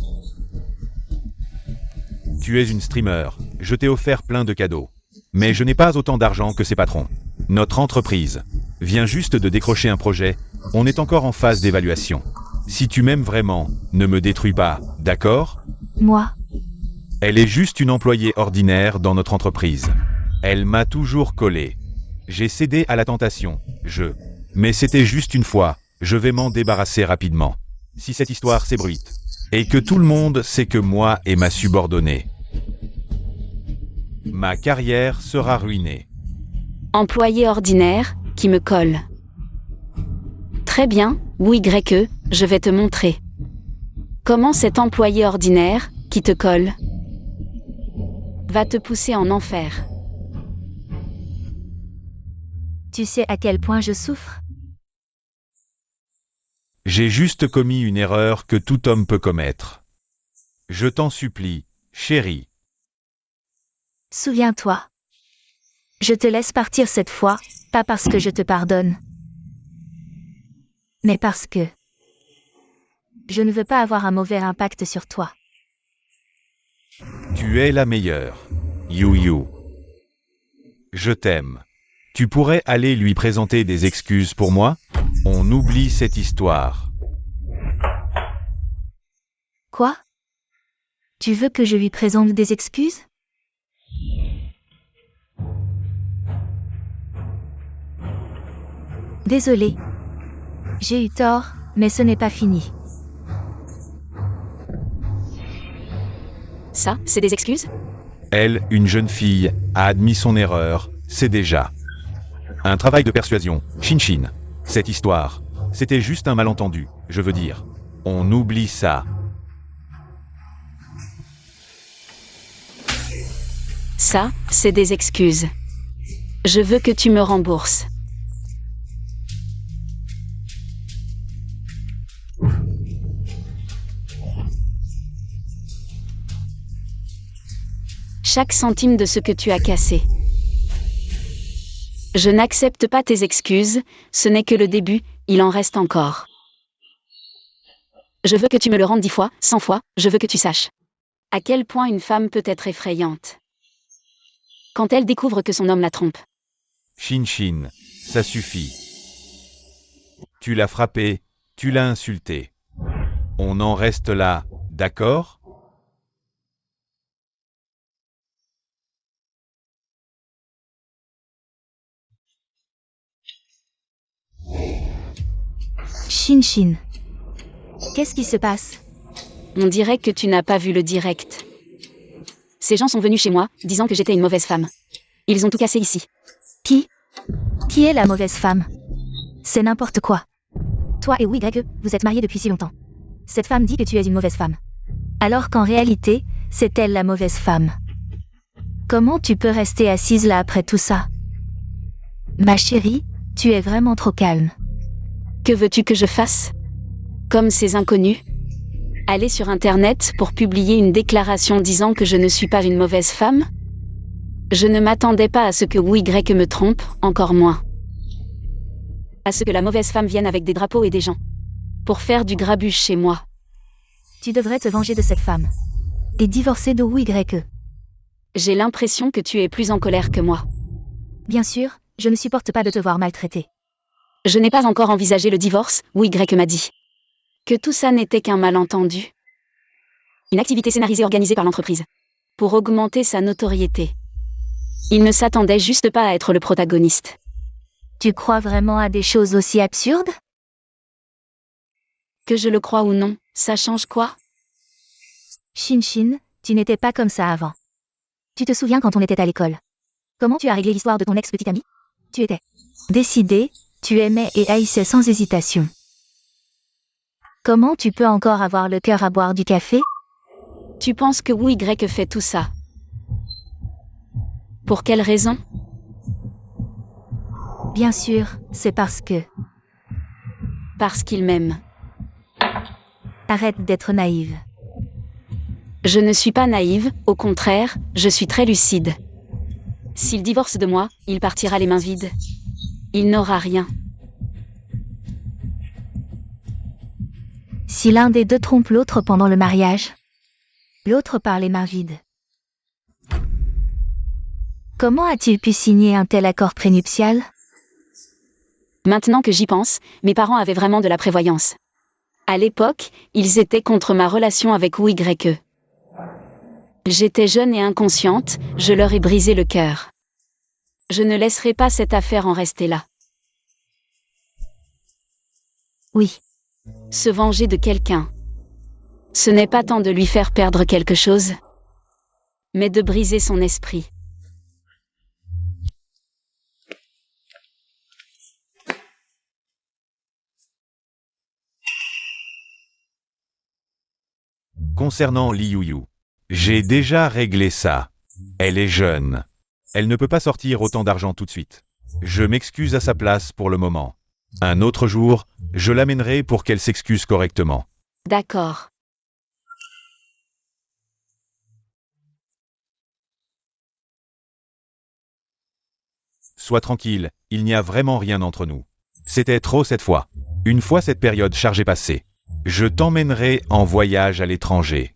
Speaker 3: Tu es une streamer, je t'ai offert plein de cadeaux. Mais je n'ai pas autant d'argent que ses patrons. Notre entreprise vient juste de décrocher un projet, on est encore en phase d'évaluation. Si tu m'aimes vraiment, ne me détruis pas, d'accord?
Speaker 2: Moi?
Speaker 3: Elle est juste une employée ordinaire dans notre entreprise. Elle m'a toujours collé. J'ai cédé à la tentation, Mais c'était juste une fois, je vais m'en débarrasser rapidement. Si cette histoire s'ébruite, et que tout le monde sait que moi et ma subordonnée, ma carrière sera ruinée.
Speaker 1: Employé ordinaire, qui me colle. Très bien, oui, je vais te montrer. Comment cet employé ordinaire, qui te colle, va te pousser en enfer.
Speaker 2: Tu sais à quel point je souffre?
Speaker 3: J'ai juste commis une erreur que tout homme peut commettre. Je t'en supplie, chérie.
Speaker 2: Souviens-toi. Je te laisse partir cette fois, pas parce que je te pardonne, mais parce que je ne veux pas avoir un mauvais impact sur toi.
Speaker 3: Tu es la meilleure. You. Je t'aime. Tu pourrais aller lui présenter des excuses pour moi? On oublie cette histoire.
Speaker 2: Quoi? Tu veux que je lui présente des excuses? Désolée. J'ai eu tort, mais ce n'est pas fini.
Speaker 1: Ça, c'est des excuses?
Speaker 3: Elle, une jeune fille, a admis son erreur, c'est déjà un travail de persuasion. Shin. Cette histoire, c'était juste un malentendu, je veux dire. On oublie ça.
Speaker 1: Ça, c'est des excuses. Je veux que tu me rembourses. Chaque centime de ce que tu as cassé. Je n'accepte pas tes excuses, ce n'est que le début, il en reste encore. Je veux que tu me le rendes 10 fois, 100 fois, je veux que tu saches à quel point une femme peut être effrayante quand elle découvre que son homme la trompe.
Speaker 3: Shin, ça suffit. Tu l'as frappé, tu l'as insulté. On en reste là, d'accord?
Speaker 2: Shin. Qu'est-ce qui se passe?
Speaker 1: On dirait que tu n'as pas vu le direct. Ces gens sont venus chez moi, disant que j'étais une mauvaise femme. Ils ont tout cassé ici.
Speaker 2: Qui est la mauvaise femme? C'est n'importe quoi. Toi et oui, vous êtes mariés depuis si longtemps. Cette femme dit que tu es une mauvaise femme. Alors qu'en réalité, c'est elle la mauvaise femme. Comment tu peux rester assise là après tout ça? Ma chérie, tu es vraiment trop calme.
Speaker 1: Que veux-tu que je fasse? Comme ces inconnus? Aller sur Internet pour publier une déclaration disant que je ne suis pas une mauvaise femme? Je ne m'attendais pas à ce que Wu Y me trompe, encore moins. À ce que la mauvaise femme vienne avec des drapeaux et des gens. Pour faire du grabuge chez moi.
Speaker 2: Tu devrais te venger de cette femme. Et divorcer de Wu Y.
Speaker 1: J'ai l'impression que tu es plus en colère que moi.
Speaker 2: Bien sûr, je ne supporte pas de te voir maltraitée.
Speaker 1: Je n'ai pas encore envisagé le divorce, Wu Y m'a dit. Que tout ça n'était qu'un malentendu. Une activité scénarisée organisée par l'entreprise. Pour augmenter sa notoriété. Il ne s'attendait juste pas à être le protagoniste.
Speaker 2: Tu crois vraiment à des choses aussi absurdes?
Speaker 1: Que je le croie ou non, ça change quoi?
Speaker 2: Shin, tu n'étais pas comme ça avant. Tu te souviens quand on était à l'école? Comment tu as réglé l'histoire de ton ex-petite amie? Tu étais décidé, tu aimais et haïssais sans hésitation. Comment tu peux encore avoir le cœur à boire du café?
Speaker 1: Tu penses que Wu Y fait tout ça? Pour quelle raison?
Speaker 2: Bien sûr, c'est parce que...
Speaker 1: Parce qu'il m'aime.
Speaker 2: Arrête d'être naïve.
Speaker 1: Je ne suis pas naïve, au contraire, je suis très lucide. S'il divorce de moi, il partira les mains vides. Il n'aura rien.
Speaker 2: Si l'un des deux trompe l'autre pendant le mariage, l'autre part les mains vides. Comment a-t-il pu signer un tel accord prénuptial?
Speaker 1: Maintenant que j'y pense, mes parents avaient vraiment de la prévoyance. À l'époque, ils étaient contre ma relation avec Wu Y. J'étais jeune et inconsciente, je leur ai brisé le cœur. Je ne laisserai pas cette affaire en rester là.
Speaker 2: Oui.
Speaker 1: Se venger de quelqu'un. Ce n'est pas tant de lui faire perdre quelque chose, mais de briser son esprit.
Speaker 3: Concernant Li Yuyu, j'ai déjà réglé ça. Elle est jeune. Elle ne peut pas sortir autant d'argent tout de suite. Je m'excuse à sa place pour le moment. Un autre jour, je l'amènerai pour qu'elle s'excuse correctement.
Speaker 1: D'accord.
Speaker 3: Sois tranquille, il n'y a vraiment rien entre nous. C'était trop cette fois. Une fois cette période chargée passée, je t'emmènerai en voyage à l'étranger.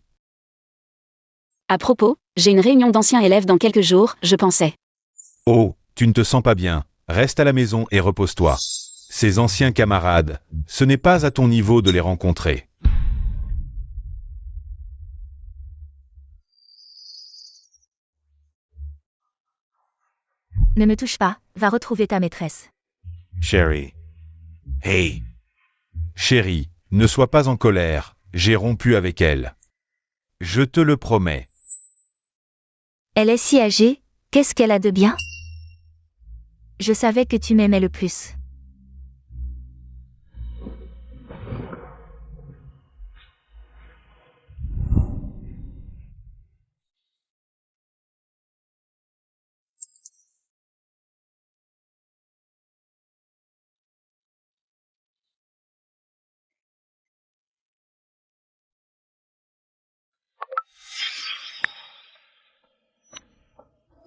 Speaker 1: À propos, j'ai une réunion d'anciens élèves dans quelques jours, je pensais.
Speaker 3: Oh, tu ne te sens pas bien, reste à la maison et repose-toi. Ces anciens camarades, ce n'est pas à ton niveau de les rencontrer.
Speaker 2: Ne me touche pas, va retrouver ta maîtresse.
Speaker 3: Chérie. Hey. Chérie, ne sois pas en colère, j'ai rompu avec elle. Je te le promets.
Speaker 2: Elle est si âgée, qu'est-ce qu'elle a de bien? Je savais que tu m'aimais le plus.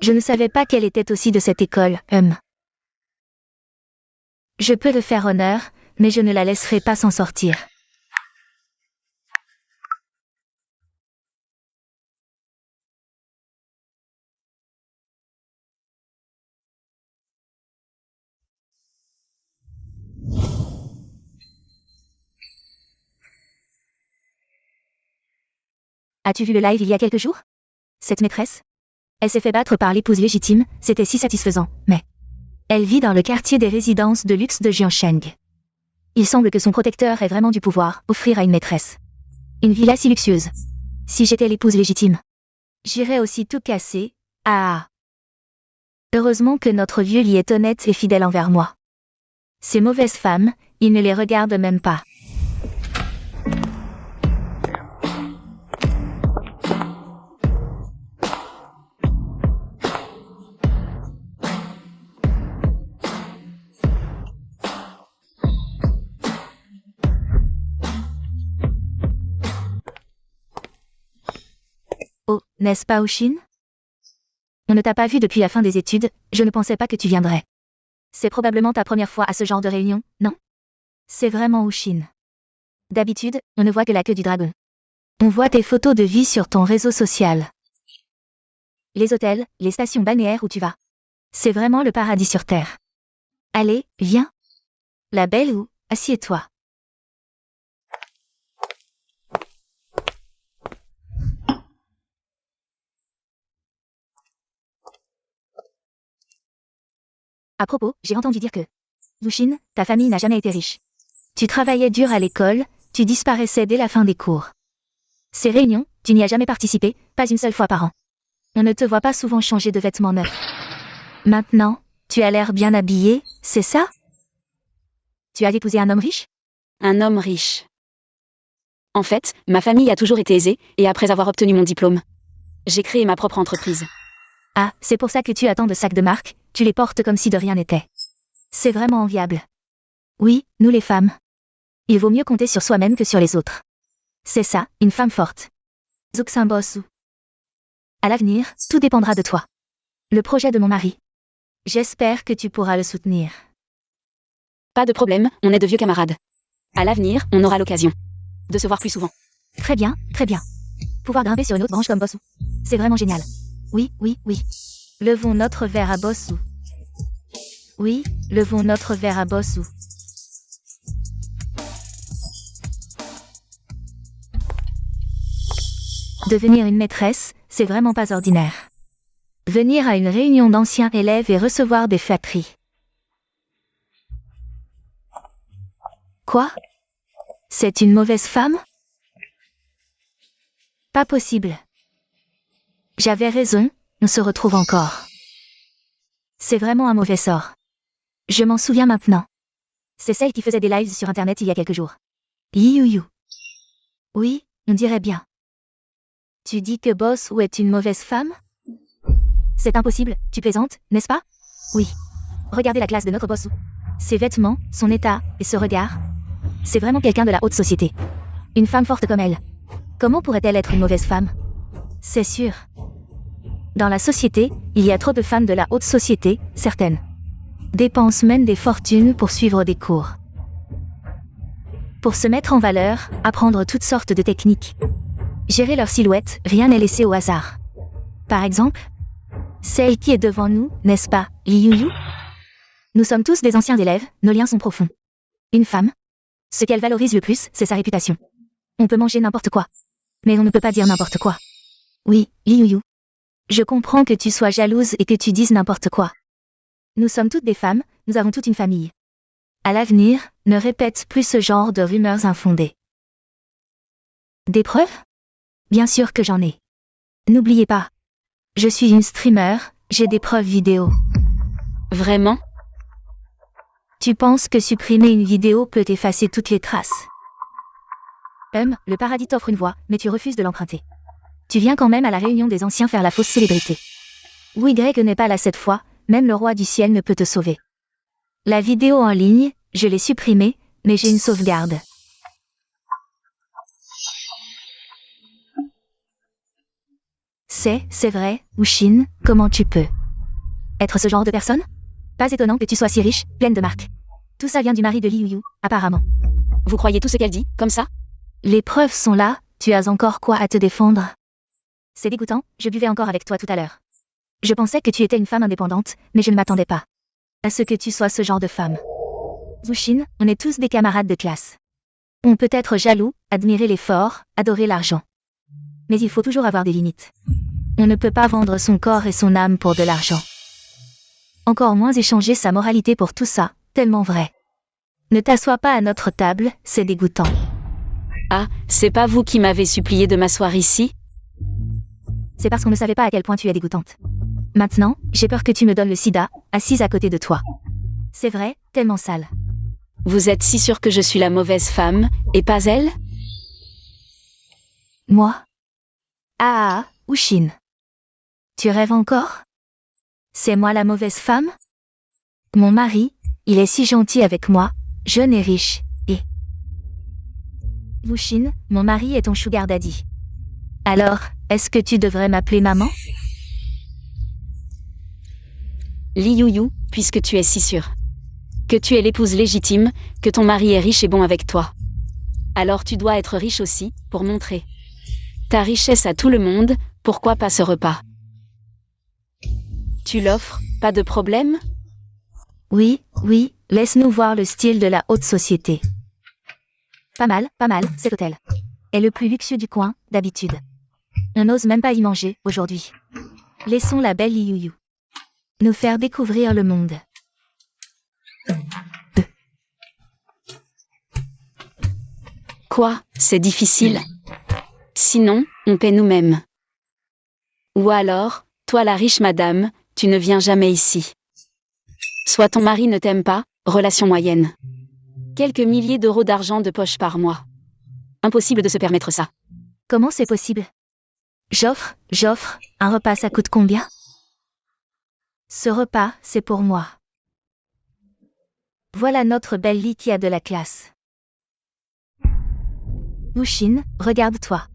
Speaker 2: Je ne savais pas qu'elle était aussi de cette école, Je peux le faire honneur, mais je ne la laisserai pas s'en sortir. As-tu vu le live il y a quelques jours? Cette maîtresse? Elle s'est fait battre par l'épouse légitime, c'était si satisfaisant, mais... Elle vit dans le quartier des résidences de luxe de Jiansheng. Il semble que son protecteur ait vraiment du pouvoir, offrir à une maîtresse. Une villa si luxueuse. Si j'étais l'épouse légitime. J'irais aussi tout casser, Heureusement que notre vieux lit est honnête et fidèle envers moi. Ces mauvaises femmes, il ne les regarde même pas. Oh, n'est-ce pas Ushin? On ne t'a pas vu depuis la fin des études, je ne pensais pas que tu viendrais. C'est probablement ta première fois à ce genre de réunion, non? C'est vraiment Ushin. D'habitude, on ne voit que la queue du dragon. On voit tes photos de vie sur ton réseau social. Les hôtels, les stations balnéaires où tu vas. C'est vraiment le paradis sur Terre. Allez, viens. La belle Ou, assieds-toi. À propos, j'ai entendu dire que... Ushin, ta famille n'a jamais été riche. Tu travaillais dur à l'école, tu disparaissais dès la fin des cours. Ces réunions, tu n'y as jamais participé, pas une seule fois par an. On ne te voit pas souvent changer de vêtements neufs. Maintenant, tu as l'air bien habillé, c'est ça? Tu as épousé un homme riche?
Speaker 1: Un homme riche. En fait, ma famille a toujours été aisée, et après avoir obtenu mon diplôme, j'ai créé ma propre entreprise.
Speaker 2: Ah, c'est pour ça que tu as tant de sacs de marque, tu les portes comme si de rien n'était. C'est vraiment enviable. Oui, nous les femmes. Il vaut mieux compter sur soi-même que sur les autres. C'est ça, une femme forte. Zuximbosu. À l'avenir, tout dépendra de toi. Le projet de mon mari. J'espère que tu pourras le soutenir.
Speaker 1: Pas de problème, on est de vieux camarades. À l'avenir, on aura l'occasion de se voir plus souvent.
Speaker 2: Très bien, très bien. Pouvoir grimper sur une autre branche comme Bossou. C'est vraiment génial. Oui, oui, oui. Levons notre verre à Bossou. Oui, levons notre verre à Bossou. Devenir une maîtresse, c'est vraiment pas ordinaire. Venir à une réunion d'anciens élèves et recevoir des flatteries. Quoi? C'est une mauvaise femme? Pas possible. J'avais raison, on se retrouve encore. C'est vraiment un mauvais sort. Je m'en souviens maintenant. C'est celle qui faisait des lives sur internet il y a quelques jours. Yiyuyu. Oui, on dirait bien. Tu dis que Bossou est une mauvaise femme? C'est impossible, tu plaisantes, n'est-ce pas? Oui. Regardez la classe de notre Bossou. Ses vêtements, son état, et ce regard. C'est vraiment quelqu'un de la haute société. Une femme forte comme elle. Comment pourrait-elle être une mauvaise femme? C'est sûr. Dans la société, il y a trop de femmes de la haute société, certaines dépensent même des fortunes pour suivre des cours. Pour se mettre en valeur, apprendre toutes sortes de techniques. Gérer leur silhouette, rien n'est laissé au hasard. Par exemple, celle qui est devant nous, n'est-ce pas, Liyuyu? Nous sommes tous des anciens élèves, nos liens sont profonds. Une femme, ce qu'elle valorise le plus, c'est sa réputation. On peut manger n'importe quoi. Mais on ne peut pas dire n'importe quoi. Oui, Liyuyu. Je comprends que tu sois jalouse et que tu dises n'importe quoi. Nous sommes toutes des femmes, nous avons toute une famille. À l'avenir, ne répète plus ce genre de rumeurs infondées. Des preuves? Bien sûr que j'en ai. N'oubliez pas. Je suis une streamer, j'ai des preuves vidéo.
Speaker 1: Vraiment?
Speaker 2: Tu penses que supprimer une vidéo peut effacer toutes les traces? Le paradis t'offre une voie, mais tu refuses de l'emprunter. Tu viens quand même à la réunion des anciens faire la fausse célébrité. Oui, Greg n'est pas là cette fois, même le roi du ciel ne peut te sauver. La vidéo en ligne, je l'ai supprimée, mais j'ai une sauvegarde. C'est vrai, Ushin, comment tu peux être ce genre de personne? Pas étonnant que tu sois si riche, pleine de marques. Tout ça vient du mari de Liyuyu, apparemment.
Speaker 1: Vous croyez tout ce qu'elle dit, comme ça?
Speaker 2: Les preuves sont là, tu as encore quoi à te défendre? C'est dégoûtant, je buvais encore avec toi tout à l'heure. Je pensais que tu étais une femme indépendante, mais je ne m'attendais pas à ce que tu sois ce genre de femme. Ushin, on est tous des camarades de classe. On peut être jaloux, admirer l'effort, adorer l'argent. Mais il faut toujours avoir des limites. On ne peut pas vendre son corps et son âme pour de l'argent. Encore moins échanger sa moralité pour tout ça, tellement vrai. Ne t'assois pas à notre table, c'est dégoûtant.
Speaker 1: Ah, c'est pas vous qui m'avez supplié de m'asseoir ici?
Speaker 2: C'est parce qu'on ne savait pas à quel point tu es dégoûtante. Maintenant, j'ai peur que tu me donnes le sida, assise à côté de toi. C'est vrai, tellement sale.
Speaker 1: Vous êtes si sûr que je suis la mauvaise femme, et pas elle?
Speaker 2: Moi? Ah, Ushin. Tu rêves encore? C'est moi la mauvaise femme? Mon mari, il est si gentil avec moi, jeune et riche, et... Ushin, mon mari est ton sugar daddy. Alors, est-ce que tu devrais m'appeler maman?
Speaker 1: Li Yuyu, puisque tu es si sûre que tu es l'épouse légitime, que ton mari est riche et bon avec toi. Alors tu dois être riche aussi, pour montrer ta richesse à tout le monde. Pourquoi pas ce repas? Tu l'offres, pas de problème?
Speaker 2: Oui, oui, laisse-nous voir le style de la haute société. Pas mal, cet hôtel est le plus luxueux du coin, d'habitude. On n'ose même pas y manger, aujourd'hui. Laissons la belle Li Yuyu nous faire découvrir le monde.
Speaker 1: Quoi, c'est difficile? Sinon, on paie nous-mêmes. Ou alors, toi la riche madame, tu ne viens jamais ici. Soit ton mari ne t'aime pas, relation moyenne. Quelques milliers d'euros d'argent de poche par mois. Impossible de se permettre ça.
Speaker 2: Comment c'est possible? J'offre, un repas ça coûte combien? Ce repas, c'est pour moi. Voilà notre belle Li qui a de la classe. Wuxin, regarde-toi.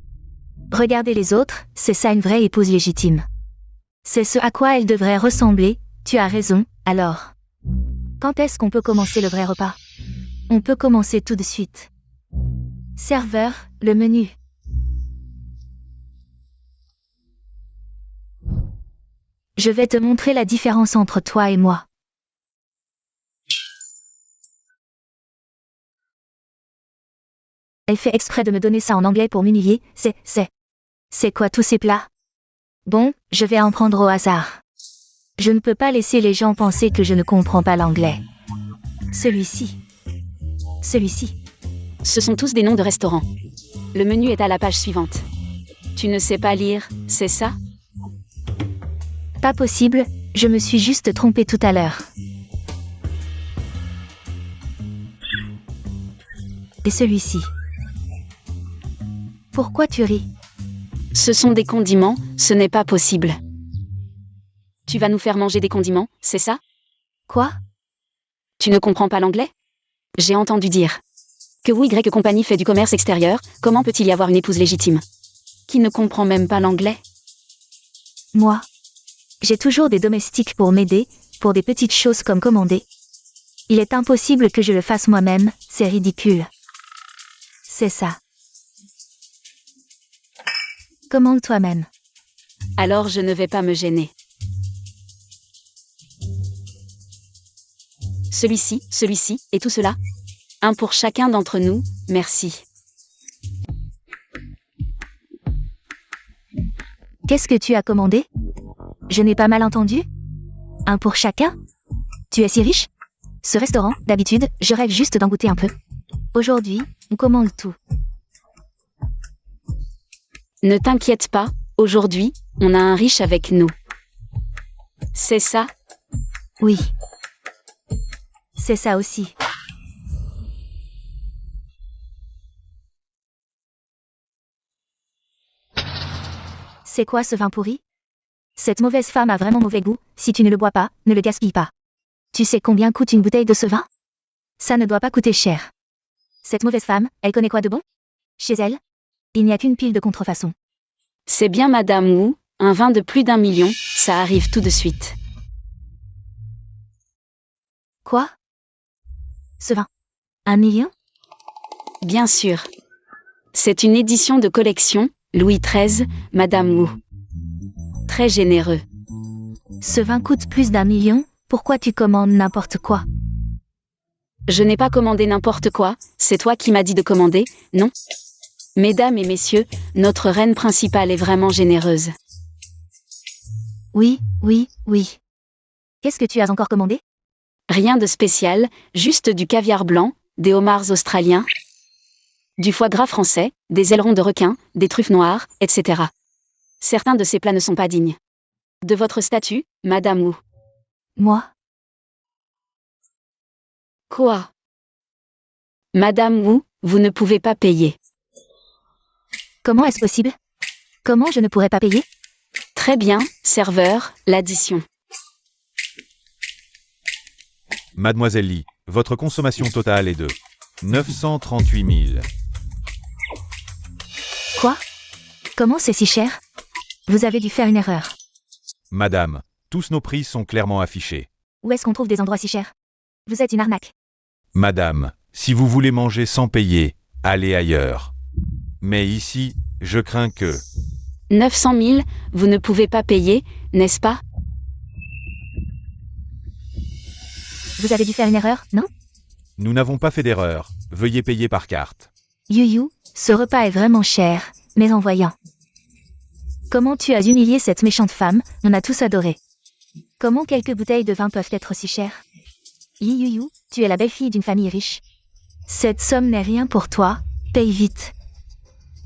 Speaker 2: Regardez les autres, c'est ça une vraie épouse légitime. C'est ce à quoi elle devrait ressembler, tu as raison, alors. Quand est-ce qu'on peut commencer le vrai repas? On peut commencer tout de suite. Serveur, le menu. Je vais te montrer la différence entre toi et moi. Elle fait exprès de me donner ça en anglais pour m'humilier, c'est quoi tous ces plats? Bon, je vais en prendre au hasard. Je ne peux pas laisser les gens penser que je ne comprends pas l'anglais. Celui-ci.
Speaker 1: Ce sont tous des noms de restaurants. Le menu est à la page suivante. Tu ne sais pas lire, c'est ça?
Speaker 2: Pas possible, je me suis juste trompée tout à l'heure. Et celui-ci. Pourquoi tu ris?
Speaker 1: Ce sont des condiments, ce n'est pas possible. Tu vas nous faire manger des condiments, c'est ça?
Speaker 2: Quoi?
Speaker 1: Tu ne comprends pas l'anglais? J'ai entendu dire que Y Compagnie fait du commerce extérieur, comment peut-il y avoir une épouse légitime qui ne comprend même pas l'anglais?
Speaker 2: Moi. J'ai toujours des domestiques pour m'aider, pour des petites choses comme commander. Il est impossible que je le fasse moi-même, c'est ridicule. C'est ça. Commande toi-même.
Speaker 1: Alors je ne vais pas me gêner. Celui-ci, et tout cela? Un pour chacun d'entre nous, merci.
Speaker 2: Qu'est-ce que tu as commandé? Je n'ai pas mal entendu? Un pour chacun? Tu es si riche? Ce restaurant, d'habitude, je rêve juste d'en goûter un peu. Aujourd'hui, on commande tout.
Speaker 1: Ne t'inquiète pas, aujourd'hui, on a un riche avec nous. C'est ça?
Speaker 2: Oui. C'est ça aussi. C'est quoi ce vin pourri? Cette mauvaise femme a vraiment mauvais goût, si tu ne le bois pas, ne le gaspille pas. Tu sais combien coûte une bouteille de ce vin? Ça ne doit pas coûter cher. Cette mauvaise femme, elle connaît quoi de bon? Chez elle? Il n'y a qu'une pile de contrefaçons.
Speaker 1: C'est bien Madame Wu, un vin de plus d'1 million, ça arrive tout de suite.
Speaker 2: Quoi? Ce vin? 1 million?
Speaker 1: Bien sûr. C'est une édition de collection, Louis XIII, Madame Wu. Très généreux.
Speaker 2: Ce vin coûte plus d'1 million, pourquoi tu commandes n'importe quoi?
Speaker 1: Je n'ai pas commandé n'importe quoi, c'est toi qui m'as dit de commander, non? Mesdames et messieurs, notre reine principale est vraiment généreuse.
Speaker 2: Oui. Qu'est-ce que tu as encore commandé?
Speaker 1: Rien de spécial, juste du caviar blanc, des homards australiens, du foie gras français, des ailerons de requin, des truffes noires, etc. Certains de ces plats ne sont pas dignes de votre statut, Madame Wu.
Speaker 2: Moi?
Speaker 1: Quoi? Madame Wu, vous ne pouvez pas payer.
Speaker 2: Comment est-ce possible? Comment je ne pourrais pas payer?
Speaker 1: Très bien, serveur, l'addition.
Speaker 3: Mademoiselle Li, votre consommation totale est de 938 000.
Speaker 2: Quoi? Comment c'est si cher? Vous avez dû faire une erreur.
Speaker 3: Madame, tous nos prix sont clairement affichés.
Speaker 2: Où est-ce qu'on trouve des endroits si chers? Vous êtes une arnaque.
Speaker 3: Madame, si vous voulez manger sans payer, allez ailleurs. Mais ici, je crains que...
Speaker 1: 900 000, vous ne pouvez pas payer, n'est-ce pas?
Speaker 2: Vous avez dû faire une erreur, non?
Speaker 3: Nous n'avons pas fait d'erreur. Veuillez payer par carte.
Speaker 2: Yu, ce repas est vraiment cher, mais en voyant. Comment tu as humilié cette méchante femme, on a tous adoré. Comment quelques bouteilles de vin peuvent être si chères? Yu, tu es la belle-fille d'une famille riche. Cette somme n'est rien pour toi, paye vite.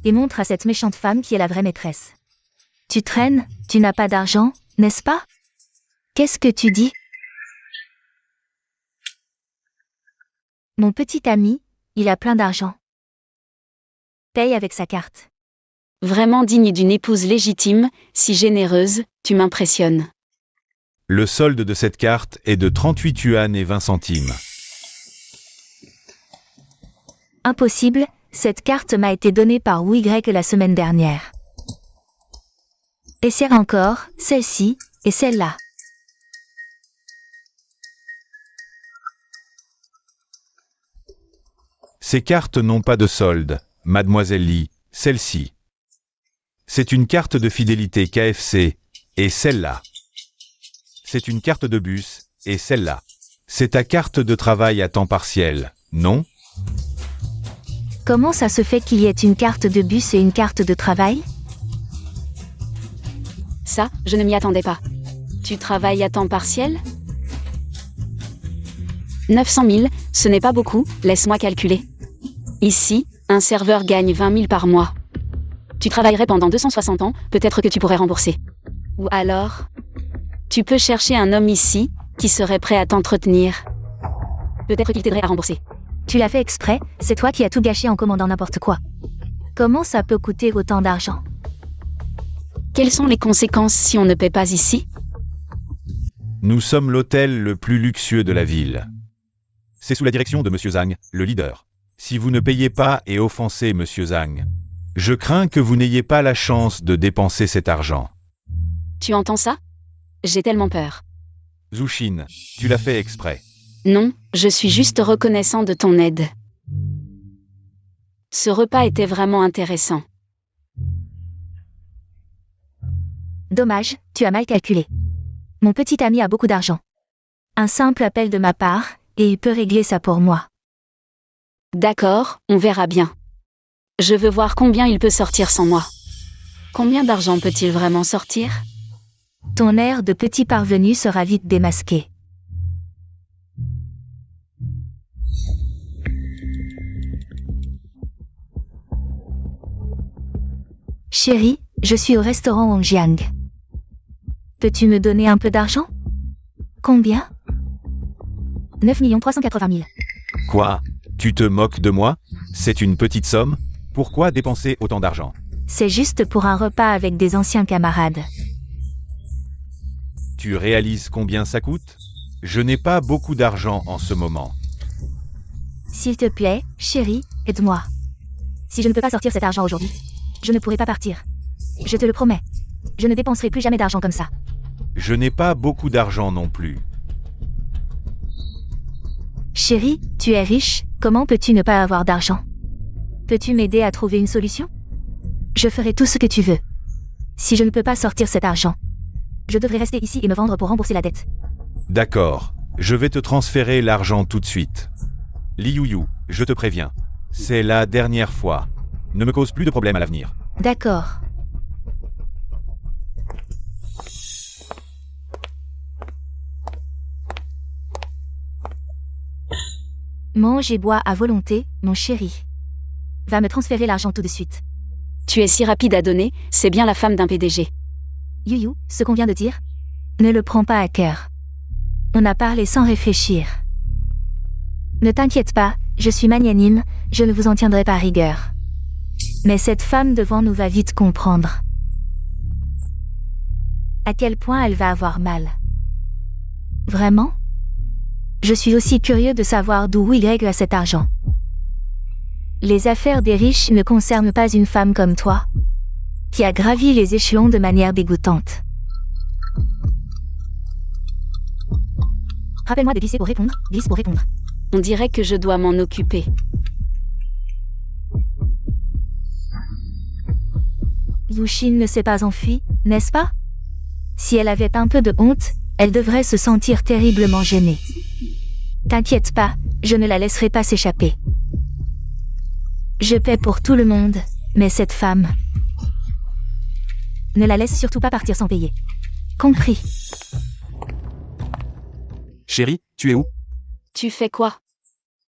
Speaker 2: Et montre à cette méchante femme qui est la vraie maîtresse. Tu traînes, tu n'as pas d'argent, n'est-ce pas? Qu'est-ce que tu dis? Mon petit ami, il a plein d'argent. Paye avec sa carte.
Speaker 1: Vraiment digne d'une épouse légitime, si généreuse, tu m'impressionnes.
Speaker 3: Le solde de cette carte est de 38 yuan et 20 centimes.
Speaker 2: Impossible, cette carte m'a été donnée par WY la semaine dernière. Et serre encore, celle-ci, et celle-là.
Speaker 3: Ces cartes n'ont pas de solde, mademoiselle Lee, celle-ci. C'est une carte de fidélité KFC, et celle-là. C'est une carte de bus, et celle-là. C'est ta carte de travail à temps partiel, non?
Speaker 2: Comment ça se fait qu'il y ait une carte de bus et une carte de travail?
Speaker 1: Ça, je ne m'y attendais pas. Tu travailles à temps partiel? 900 000, ce n'est pas beaucoup, laisse-moi calculer. Ici, un serveur gagne 20 000 par mois. Tu travaillerais pendant 260 ans, peut-être que tu pourrais rembourser. Ou alors, tu peux chercher un homme ici, qui serait prêt à t'entretenir. Peut-être qu'il t'aiderait à rembourser.
Speaker 2: Tu l'as fait exprès, c'est toi qui as tout gâché en commandant n'importe quoi. Comment ça peut coûter autant d'argent?
Speaker 1: Quelles sont les conséquences si on ne paie pas ici?
Speaker 3: Nous sommes l'hôtel le plus luxueux de la ville. C'est sous la direction de Monsieur Zhang, le leader. Si vous ne payez pas et offensez Monsieur Zhang, je crains que vous n'ayez pas la chance de dépenser cet argent.
Speaker 1: Tu entends ça? J'ai tellement peur.
Speaker 3: Zhu, tu l'as fait exprès.
Speaker 1: Non, je suis juste reconnaissant de ton aide. Ce repas était vraiment intéressant.
Speaker 2: Dommage, tu as mal calculé. Mon petit ami a beaucoup d'argent. Un simple appel de ma part, et il peut régler ça pour moi.
Speaker 1: D'accord, on verra bien. Je veux voir combien il peut sortir sans moi. Combien d'argent peut-il vraiment sortir?
Speaker 2: Ton air de petit parvenu sera vite démasqué. Chérie, je suis au restaurant Hongjiang. Peux-tu me donner un peu d'argent? Combien? 9 380 000.
Speaker 3: Quoi? Tu te moques de moi? C'est une petite somme? Pourquoi dépenser autant d'argent?
Speaker 2: C'est juste pour un repas avec des anciens camarades.
Speaker 3: Tu réalises combien ça coûte? Je n'ai pas beaucoup d'argent en ce moment.
Speaker 2: S'il te plaît, chérie, aide-moi. Si je ne peux pas sortir cet argent aujourd'hui, je ne pourrai pas partir. Je te le promets. Je ne dépenserai plus jamais d'argent comme ça.
Speaker 3: Je n'ai pas beaucoup d'argent non plus.
Speaker 2: Chérie, tu es riche, comment peux-tu ne pas avoir d'argent? Peux-tu m'aider à trouver une solution? Je ferai tout ce que tu veux. Si je ne peux pas sortir cet argent, je devrais rester ici et me vendre pour rembourser la dette.
Speaker 3: D'accord, je vais te transférer l'argent tout de suite. Li Yuyu, je te préviens. C'est la dernière fois. Ne me cause plus de problèmes à l'avenir.
Speaker 2: D'accord. Mange et bois à volonté, mon chéri. Va me transférer l'argent tout de suite.
Speaker 1: Tu es si rapide à donner, c'est bien la femme d'un PDG.
Speaker 2: Yu, ce qu'on vient de dire, ne le prends pas à cœur. On a parlé sans réfléchir. Ne t'inquiète pas, je suis magnanime, je ne vous en tiendrai pas rigueur. Mais cette femme devant nous va vite comprendre à quel point elle va avoir mal. Vraiment? Je suis aussi curieux de savoir d'où Y a cet argent. Les affaires des riches ne concernent pas une femme comme toi. qui a gravi les échelons de manière dégoûtante. Rappelle-moi de glisser pour répondre, glisse pour répondre.
Speaker 1: On dirait que je dois m'en occuper.
Speaker 2: Yushin ne s'est pas enfuie, n'est-ce pas? Si elle avait un peu de honte, elle devrait se sentir terriblement gênée. T'inquiète pas, je ne la laisserai pas s'échapper. Je paie pour tout le monde, mais cette femme... Ne la laisse surtout pas partir sans payer. Compris.
Speaker 3: Chérie, tu es où?
Speaker 1: Tu fais quoi?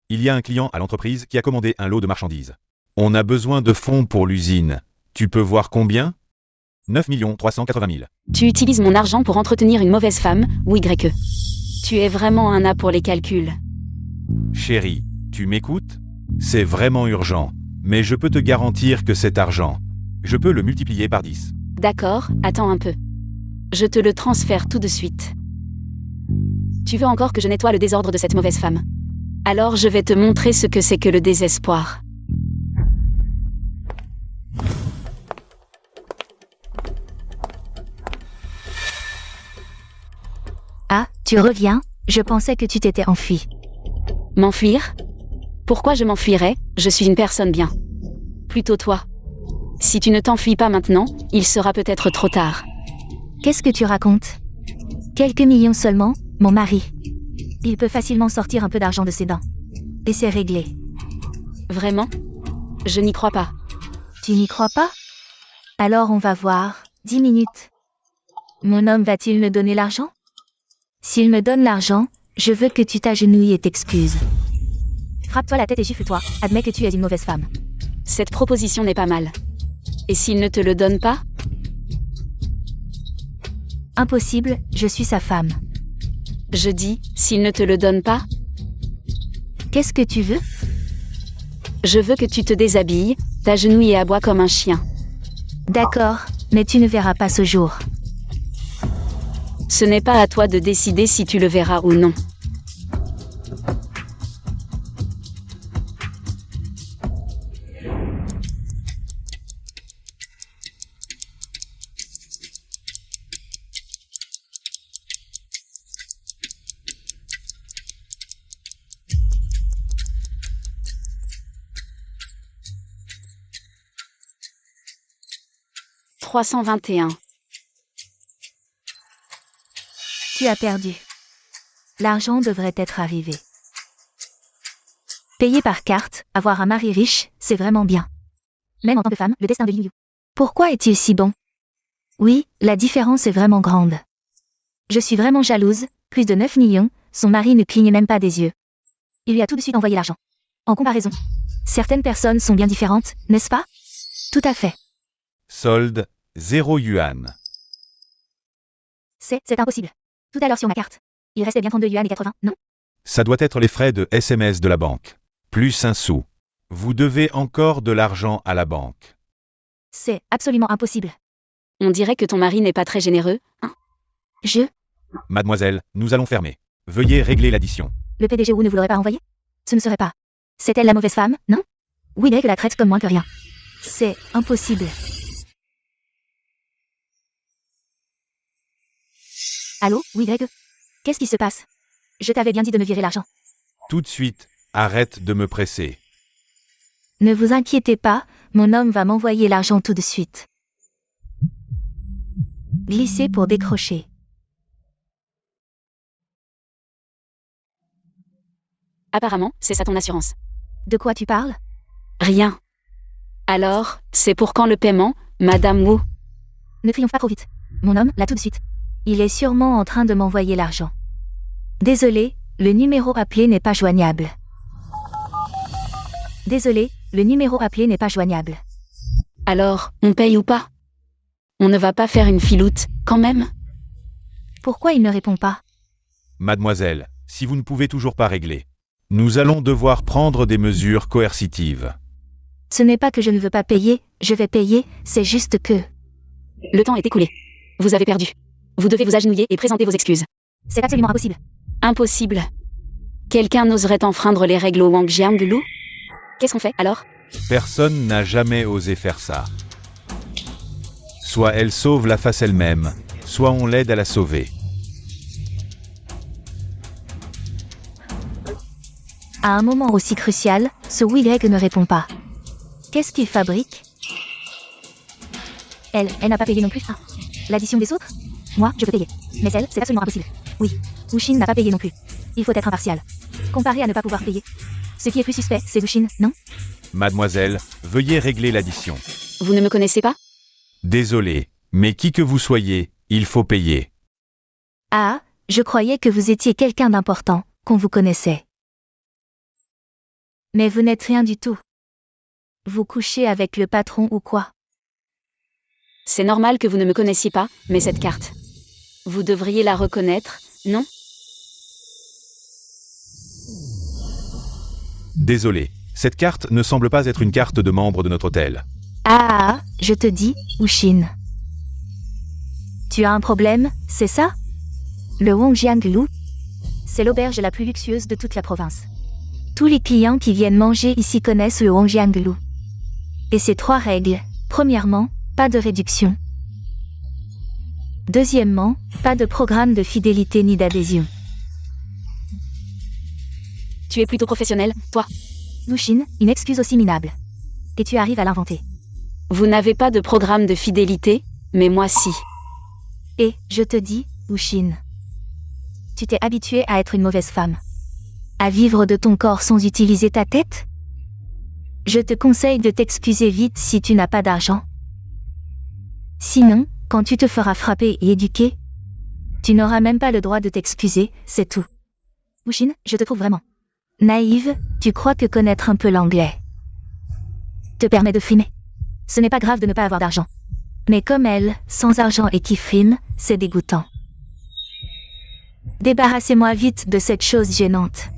Speaker 3: Il y a un client à l'entreprise qui a commandé un lot de marchandises. On a besoin de fonds pour l'usine. Tu peux voir combien? 9 380 000.
Speaker 1: Tu utilises mon argent pour entretenir une mauvaise femme, ou YE. Tu es vraiment un A pour les calculs.
Speaker 3: Chérie, tu m'écoutes? C'est vraiment urgent, mais je peux te garantir que cet argent, je peux le multiplier par 10.
Speaker 1: D'accord, attends un peu. Je te le transfère tout de suite. Tu veux encore que je nettoie le désordre de cette mauvaise femme? Alors je vais te montrer ce que c'est que le désespoir.
Speaker 2: Ah, tu reviens? Je pensais que tu t'étais enfui.
Speaker 1: M'enfuir? Pourquoi je m'enfuirais? Je suis une personne bien. Plutôt toi. Si tu ne t'enfuis pas maintenant, il sera peut-être trop tard.
Speaker 2: Qu'est-ce que tu racontes? Quelques millions seulement, mon mari. Il peut facilement sortir un peu d'argent de ses dents. Et c'est réglé.
Speaker 1: Vraiment? Je n'y crois pas.
Speaker 2: Tu n'y crois pas? Alors on va voir. 10 minutes. Mon homme va-t-il me donner l'argent? S'il me donne l'argent, je veux que tu t'agenouilles et t'excuses. Frappe-toi la tête et gifle-toi. Admets que tu es une mauvaise femme.
Speaker 1: Cette proposition n'est pas mal. Et s'il ne te le donne pas?
Speaker 2: Impossible, je suis sa femme.
Speaker 1: Je dis, s'il ne te le donne pas?
Speaker 2: Qu'est-ce que tu veux?
Speaker 1: Je veux que tu te déshabilles, t'agenouilles et aboies comme un chien.
Speaker 2: D'accord, mais tu ne verras pas ce jour.
Speaker 1: Ce n'est pas à toi de décider si tu le verras ou non. « 321.
Speaker 2: Tu as perdu. L'argent devrait être arrivé. Payer par carte, avoir un mari riche, c'est vraiment bien. Même en tant que femme, le destin de Liu. Pourquoi est-il si bon? Oui, la différence est vraiment grande. Je suis vraiment jalouse, plus de 9 millions, son mari ne clignait même pas des yeux. Il lui a tout de suite envoyé l'argent. En comparaison, certaines personnes sont bien différentes, n'est-ce pas? Tout à fait.
Speaker 3: Solde, 0 yuan.
Speaker 2: C'est impossible. Tout à l'heure sur ma carte. Il restait bien 32 yuan et 80, non?
Speaker 3: Ça doit être les frais de SMS de la banque. Plus un sou. Vous devez encore de l'argent à la banque.
Speaker 2: C'est absolument impossible.
Speaker 1: On dirait que ton mari n'est pas très généreux, hein?
Speaker 3: Mademoiselle, nous allons fermer. Veuillez régler l'addition.
Speaker 2: Le PDG Wu ne vous l'aurait pas envoyé? Ce ne serait pas. C'est elle la mauvaise femme, non? Oui, que la traite comme moins que rien. C'est impossible. Allô, oui, Greg? Qu'est-ce qui se passe? Je t'avais bien dit de me virer l'argent.
Speaker 3: Tout de suite, arrête de me presser.
Speaker 2: Ne vous inquiétez pas, mon homme va m'envoyer l'argent tout de suite. Glissez pour décrocher.
Speaker 1: Apparemment, c'est ça ton assurance.
Speaker 2: De quoi tu parles?
Speaker 1: Rien. Alors, c'est pour quand le paiement, Madame Wu?
Speaker 2: Ne triomphe pas trop vite. Mon homme, là tout de suite. Il est sûrement en train de m'envoyer l'argent. Désolé, le numéro appelé n'est pas joignable. Désolé, le numéro appelé n'est pas joignable.
Speaker 1: Alors, on paye ou pas? On ne va pas faire une filoute, quand même?
Speaker 2: Pourquoi il ne répond pas?
Speaker 3: Mademoiselle, si vous ne pouvez toujours pas régler, nous allons devoir prendre des mesures coercitives.
Speaker 2: Ce n'est pas que je ne veux pas payer, je vais payer, c'est juste que...
Speaker 1: Le temps est écoulé. Vous avez perdu. Vous devez vous agenouiller et présenter vos excuses.
Speaker 2: C'est absolument impossible.
Speaker 1: Impossible. Quelqu'un n'oserait enfreindre les règles au Wangjiang de Lu? Qu'est-ce qu'on fait, alors?
Speaker 3: Personne n'a jamais osé faire ça. Soit elle sauve la face elle-même, soit on l'aide à la sauver.
Speaker 2: À un moment aussi crucial, ce Y ne répond pas. Qu'est-ce qu'il fabrique? Elle n'a pas payé non plus. Ah. L'addition des autres? Moi, je peux payer. Mais elle, c'est absolument impossible. Oui, Wushin n'a pas payé non plus. Il faut être impartial. Comparé à ne pas pouvoir payer. Ce qui est plus suspect, c'est Wushin, non?
Speaker 3: Mademoiselle, veuillez régler l'addition.
Speaker 1: Vous ne me connaissez pas?
Speaker 3: Désolé, mais qui que vous soyez, il faut payer.
Speaker 2: Ah, je croyais que vous étiez quelqu'un d'important, qu'on vous connaissait. Mais vous n'êtes rien du tout. Vous couchez avec le patron ou quoi?
Speaker 1: C'est normal que vous ne me connaissiez pas, mais cette carte. Vous devriez la reconnaître, non?
Speaker 3: Désolé, cette carte ne semble pas être une carte de membre de notre hôtel.
Speaker 2: Ah, je te dis, Wushin. Tu as un problème, c'est ça? Le Wangjianglu, c'est l'auberge la plus luxueuse de toute la province. Tous les clients qui viennent manger ici connaissent le Wangjianglu. Et ces 3 règles. Premièrement, pas de réduction. Deuxièmement, pas de programme de fidélité ni d'adhésion.
Speaker 1: Tu es plutôt professionnel, toi.
Speaker 2: Wushin, une excuse aussi minable. Et tu arrives à l'inventer.
Speaker 1: Vous n'avez pas de programme de fidélité, mais moi si.
Speaker 2: Et, je te dis, Wushin. Tu t'es habitué à être une mauvaise femme. À vivre de ton corps sans utiliser ta tête? Je te conseille de t'excuser vite si tu n'as pas d'argent. Sinon, quand tu te feras frapper et éduquer, tu n'auras même pas le droit de t'excuser, c'est tout. Wushin, je te trouve vraiment naïve, tu crois que connaître un peu l'anglais te permet de frimer. Ce n'est pas grave de ne pas avoir d'argent. Mais comme elle, sans argent et qui frime, c'est dégoûtant. Débarrassez-moi vite de cette chose gênante.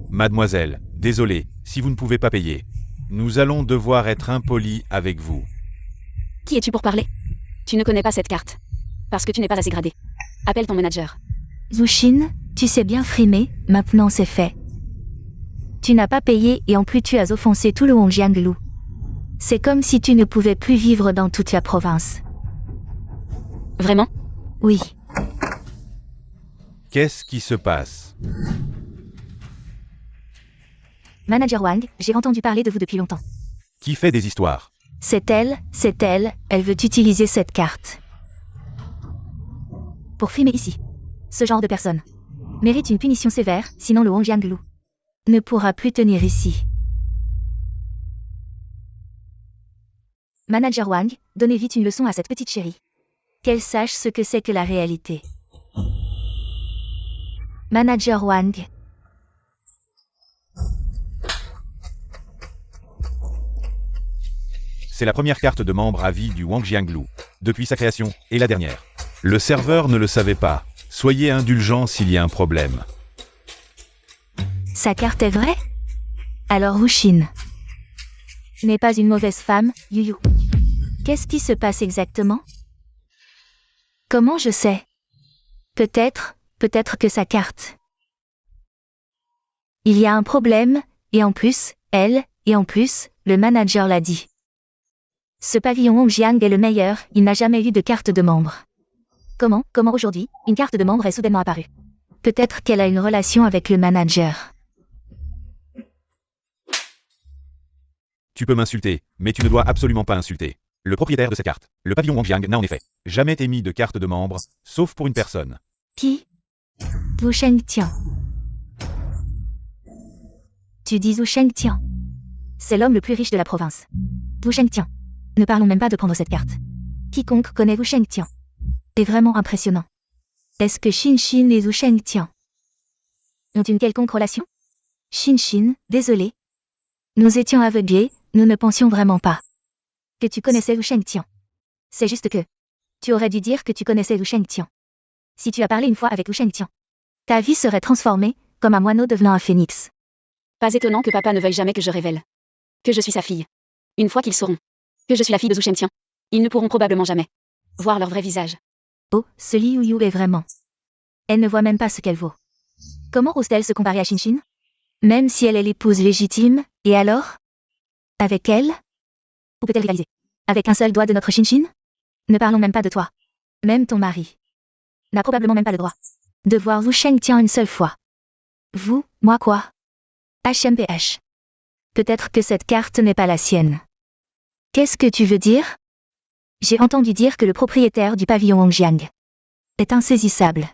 Speaker 3: Mademoiselle, désolé, si vous ne pouvez pas payer. Nous allons devoir être impolis avec vous.
Speaker 1: Qui es-tu pour parler? Tu ne connais pas cette carte. Parce que tu n'es pas assez gradé. Appelle ton manager.
Speaker 2: Wushin, tu sais bien frimer, maintenant c'est fait. Tu n'as pas payé et en plus tu as offensé tout le Wangjianglu. C'est comme si tu ne pouvais plus vivre dans toute la province.
Speaker 1: Vraiment?
Speaker 2: Oui.
Speaker 3: Qu'est-ce qui se passe?
Speaker 2: Manager Wang, j'ai entendu parler de vous depuis longtemps.
Speaker 3: Qui fait des histoires?
Speaker 2: C'est elle, elle veut utiliser cette carte. Pour frimer ici. Ce genre de personne mérite une punition sévère, sinon le Wangjianglu ne pourra plus tenir ici. Manager Wang, donnez vite une leçon à cette petite chérie. Qu'elle sache ce que c'est que la réalité. Manager Wang.
Speaker 3: C'est la première carte de membre à vie du Wangjianglu, depuis sa création, et la dernière. Le serveur ne le savait pas. Soyez indulgents s'il y a un problème.
Speaker 2: Sa carte est vraie? Alors Wushin n'est pas une mauvaise femme, Yuyu. Qu'est-ce qui se passe exactement? Comment je sais? Peut-être que sa carte. Il y a un problème, et en plus, le manager l'a dit. Ce pavillon Hongjiang est le meilleur, il n'a jamais eu de carte de membre. Comment aujourd'hui, une carte de membre est soudainement apparue? Peut-être qu'elle a une relation avec le manager.
Speaker 3: Tu peux m'insulter, mais tu ne dois absolument pas insulter le propriétaire de cette carte. Le pavillon Wangjiang n'a en effet jamais émis de carte de membre, sauf pour une personne.
Speaker 2: Qui? Wu Shengtian. Tu dis Wu Shengtian. C'est l'homme le plus riche de la province. Wu Shengtian. Ne parlons même pas de prendre cette carte. Quiconque connaît Wu Shengtian est vraiment impressionnant. Est-ce que Xin et Wu Shengtian ont une quelconque relation? Xin, désolé. Nous étions aveuglés, nous ne pensions vraiment pas que tu connaissais Wu Shengtian. C'est juste que tu aurais dû dire que tu connaissais Wu Shengtian. Si tu as parlé une fois avec Wu Shengtian, ta vie serait transformée, comme un moineau devenant un phénix.
Speaker 1: Pas étonnant que papa ne veuille jamais que je révèle que je suis sa fille. Une fois qu'ils sauront que je suis la fille de Zhu Shengtian, ils ne pourront probablement jamais voir leur vrai visage.
Speaker 2: Oh, ce Li Yuyu est vraiment. Elle ne voit même pas ce qu'elle vaut. Comment ose-t-elle se comparer à Xin? Même si elle est l'épouse légitime, et alors? Avec elle? Ou peut-elle rivaliser avec un seul doigt de notre Xin? Ne parlons même pas de toi. Même ton mari n'a probablement même pas le droit de voir Wu Shengtian une seule fois. Vous, moi quoi? HMPH. Peut-être que cette carte n'est pas la sienne. Qu'est-ce que tu veux dire? J'ai entendu dire que le propriétaire du pavillon Wangjiang est insaisissable.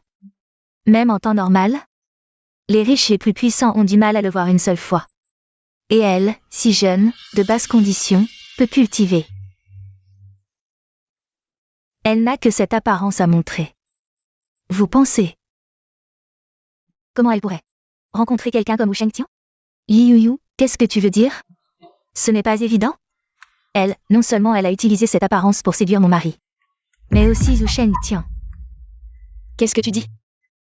Speaker 2: Même en temps normal? Les riches et plus puissants ont du mal à le voir une seule fois. Et elle, si jeune, de basses conditions, peut cultiver. Elle n'a que cette apparence à montrer. Vous pensez? Comment elle pourrait rencontrer quelqu'un comme Wu Shengtian? Li Yuyu, qu'est-ce que tu veux dire? Ce n'est pas évident? Elle, non seulement elle a utilisé cette apparence pour séduire mon mari, mais aussi Wu Shengtian.
Speaker 1: Qu'est-ce que tu dis?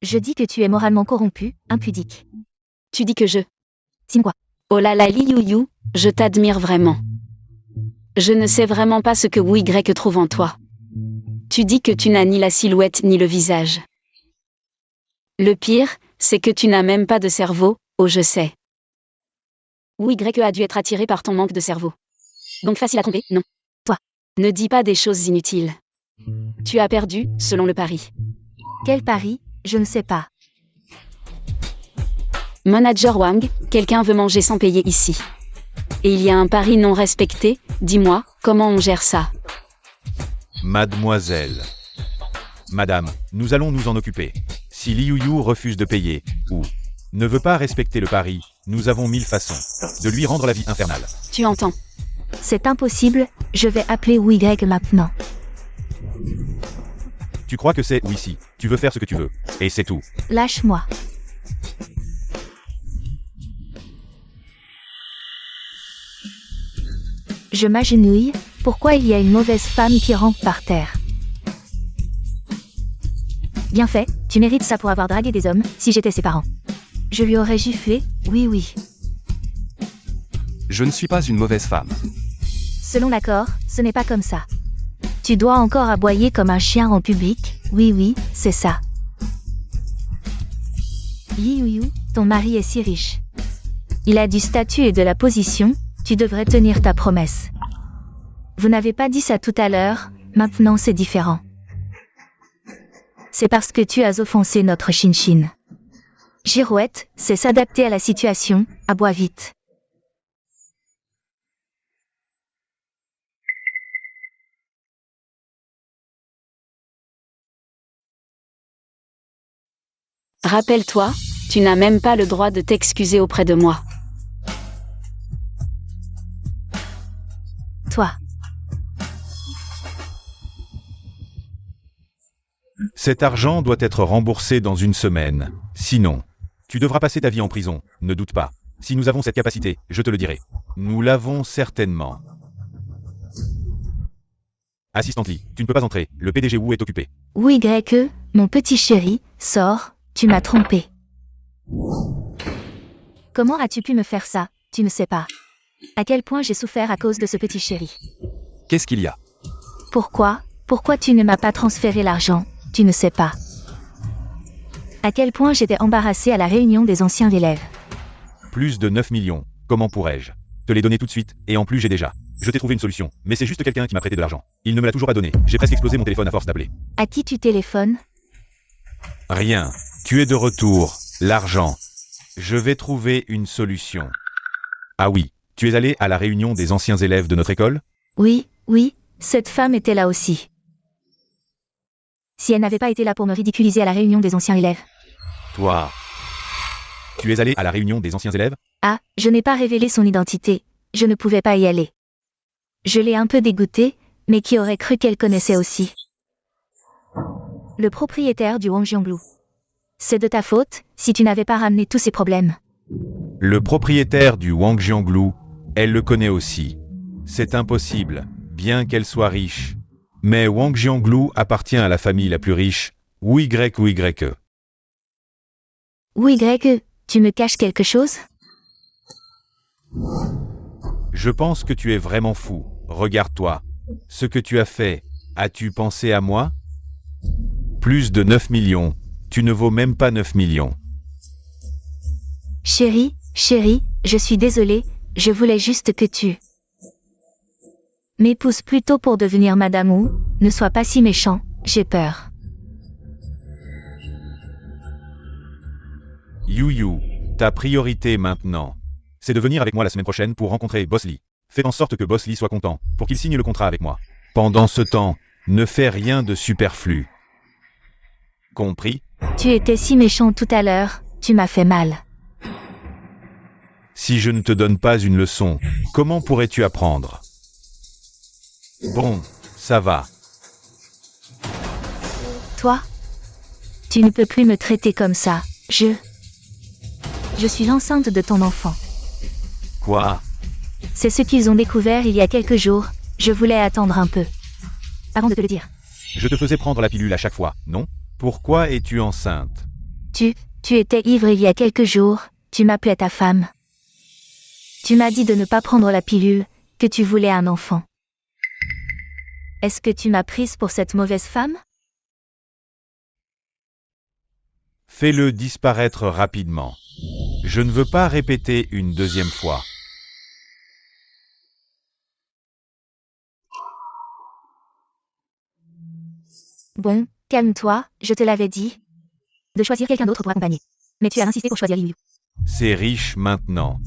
Speaker 2: Je dis que tu es moralement corrompu, impudique.
Speaker 1: Tu dis que je...
Speaker 2: Sim quoi?
Speaker 1: Oh là là Li Yuyu, je t'admire vraiment. Je ne sais vraiment pas ce que Wu Y trouve en toi. Tu dis que tu n'as ni la silhouette ni le visage. Le pire, c'est que tu n'as même pas de cerveau, oh je sais. Wu Y a dû être attiré par ton manque de cerveau. Donc facile à tromper, non? Toi, ne dis pas des choses inutiles. Tu as perdu, selon le pari.
Speaker 2: Quel pari? Je ne sais pas.
Speaker 1: Manager Wang, quelqu'un veut manger sans payer ici. Et il y a un pari non respecté, dis-moi, comment on gère ça?
Speaker 3: Mademoiselle. Madame, nous allons nous en occuper. Si Li Yuyu refuse de payer, ou ne veut pas respecter le pari, nous avons 1000 façons de lui rendre la vie infernale.
Speaker 1: Tu entends?
Speaker 2: C'est impossible, je vais appeler Wu Y maintenant.
Speaker 3: Tu crois que c'est ou ici, tu veux faire ce que tu veux, et c'est tout.
Speaker 2: Lâche-moi. Je m'agenouille, pourquoi il y a une mauvaise femme qui rampe par terre? Bien fait, tu mérites ça pour avoir dragué des hommes, si j'étais ses parents. Je lui aurais giflé, oui.
Speaker 4: Je ne suis pas une mauvaise femme.
Speaker 2: Selon l'accord, ce n'est pas comme ça. Tu dois encore aboyer comme un chien en public, oui, c'est ça. Li Yuyu, ton mari est si riche. Il a du statut et de la position, tu devrais tenir ta promesse. Vous n'avez pas dit ça tout à l'heure, maintenant c'est différent. C'est parce que tu as offensé notre Shinshin. Girouette, c'est s'adapter à la situation, aboie vite.
Speaker 1: Rappelle-toi, tu n'as même pas le droit de t'excuser auprès de moi.
Speaker 2: Toi.
Speaker 3: Cet argent doit être remboursé dans une semaine. Sinon, tu devras passer ta vie en prison, ne doute pas. Si nous avons cette capacité, je te le dirai. Nous l'avons certainement. Assistante Lee, tu ne peux pas entrer, le PDG Wu est occupé.
Speaker 2: Wu Y, mon petit chéri, sors, tu m'as trompé. Comment as-tu pu me faire ça? Tu ne sais pas. À quel point j'ai souffert à cause de ce petit chéri.
Speaker 4: Qu'est-ce qu'il y a?
Speaker 2: Pourquoi tu ne m'as pas transféré l'argent? Tu ne sais pas. À quel point j'étais embarrassée à la réunion des anciens élèves.
Speaker 3: Plus de 9 millions, comment pourrais-je te les donner tout de suite, et en plus j'ai déjà. Je t'ai trouvé une solution, mais c'est juste quelqu'un qui m'a prêté de l'argent. Il ne me l'a toujours pas donné, j'ai presque explosé mon téléphone à force d'appeler.
Speaker 2: À qui tu téléphones?
Speaker 3: Rien, tu es de retour, l'argent. Je vais trouver une solution. Ah oui, tu es allé à la réunion des anciens élèves de notre école?
Speaker 2: Oui, cette femme était là aussi. Si elle n'avait pas été là pour me ridiculiser à la réunion des anciens élèves.
Speaker 3: Toi. Tu es allé à la réunion des anciens élèves?
Speaker 2: Ah, je n'ai pas révélé son identité, je ne pouvais pas y aller. Je l'ai un peu dégoûtée, mais qui aurait cru qu'elle connaissait aussi le propriétaire du Wangjianglu. C'est de ta faute, si tu n'avais pas ramené tous ces problèmes.
Speaker 3: Le propriétaire du Wangjianglu, elle le connaît aussi. C'est impossible, bien qu'elle soit riche. Mais Wangjianglu appartient à la famille la plus riche, Wu Y.
Speaker 2: Wu Y, tu me caches quelque chose?
Speaker 3: Je pense que tu es vraiment fou. Regarde-toi. Ce que tu as fait, as-tu pensé à moi? Plus de 9 millions. Tu ne vaux même pas 9 millions.
Speaker 2: Chérie, je suis désolée, je voulais juste que tu... M'épouse plutôt pour devenir Madame Wu. Ne sois pas si méchant, j'ai peur.
Speaker 3: Yu Yu, ta priorité maintenant, c'est de venir avec moi la semaine prochaine pour rencontrer Boss Lee. Fais en sorte que Boss Lee soit content, pour qu'il signe le contrat avec moi. Pendant ce temps, ne fais rien de superflu. Compris?
Speaker 2: Tu étais si méchant tout à l'heure, tu m'as fait mal.
Speaker 3: Si je ne te donne pas une leçon, comment pourrais-tu apprendre? Bon, ça va.
Speaker 2: Toi? Tu ne peux plus me traiter comme ça, Je suis l'enceinte de ton enfant.
Speaker 3: Quoi?
Speaker 2: C'est ce qu'ils ont découvert il y a quelques jours, je voulais attendre un peu. Avant de te le dire.
Speaker 3: Je te faisais prendre la pilule à chaque fois, non? Pourquoi es-tu enceinte?
Speaker 2: Tu étais ivre il y a quelques jours, tu m'appelais ta femme. Tu m'as dit de ne pas prendre la pilule, que tu voulais un enfant. Est-ce que tu m'as prise pour cette mauvaise femme?
Speaker 3: Fais-le disparaître rapidement. Je ne veux pas répéter une deuxième fois.
Speaker 2: Bon, calme-toi, je te l'avais dit. De choisir quelqu'un d'autre pour accompagner. Mais tu as insisté pour choisir Liu.
Speaker 3: C'est riche maintenant.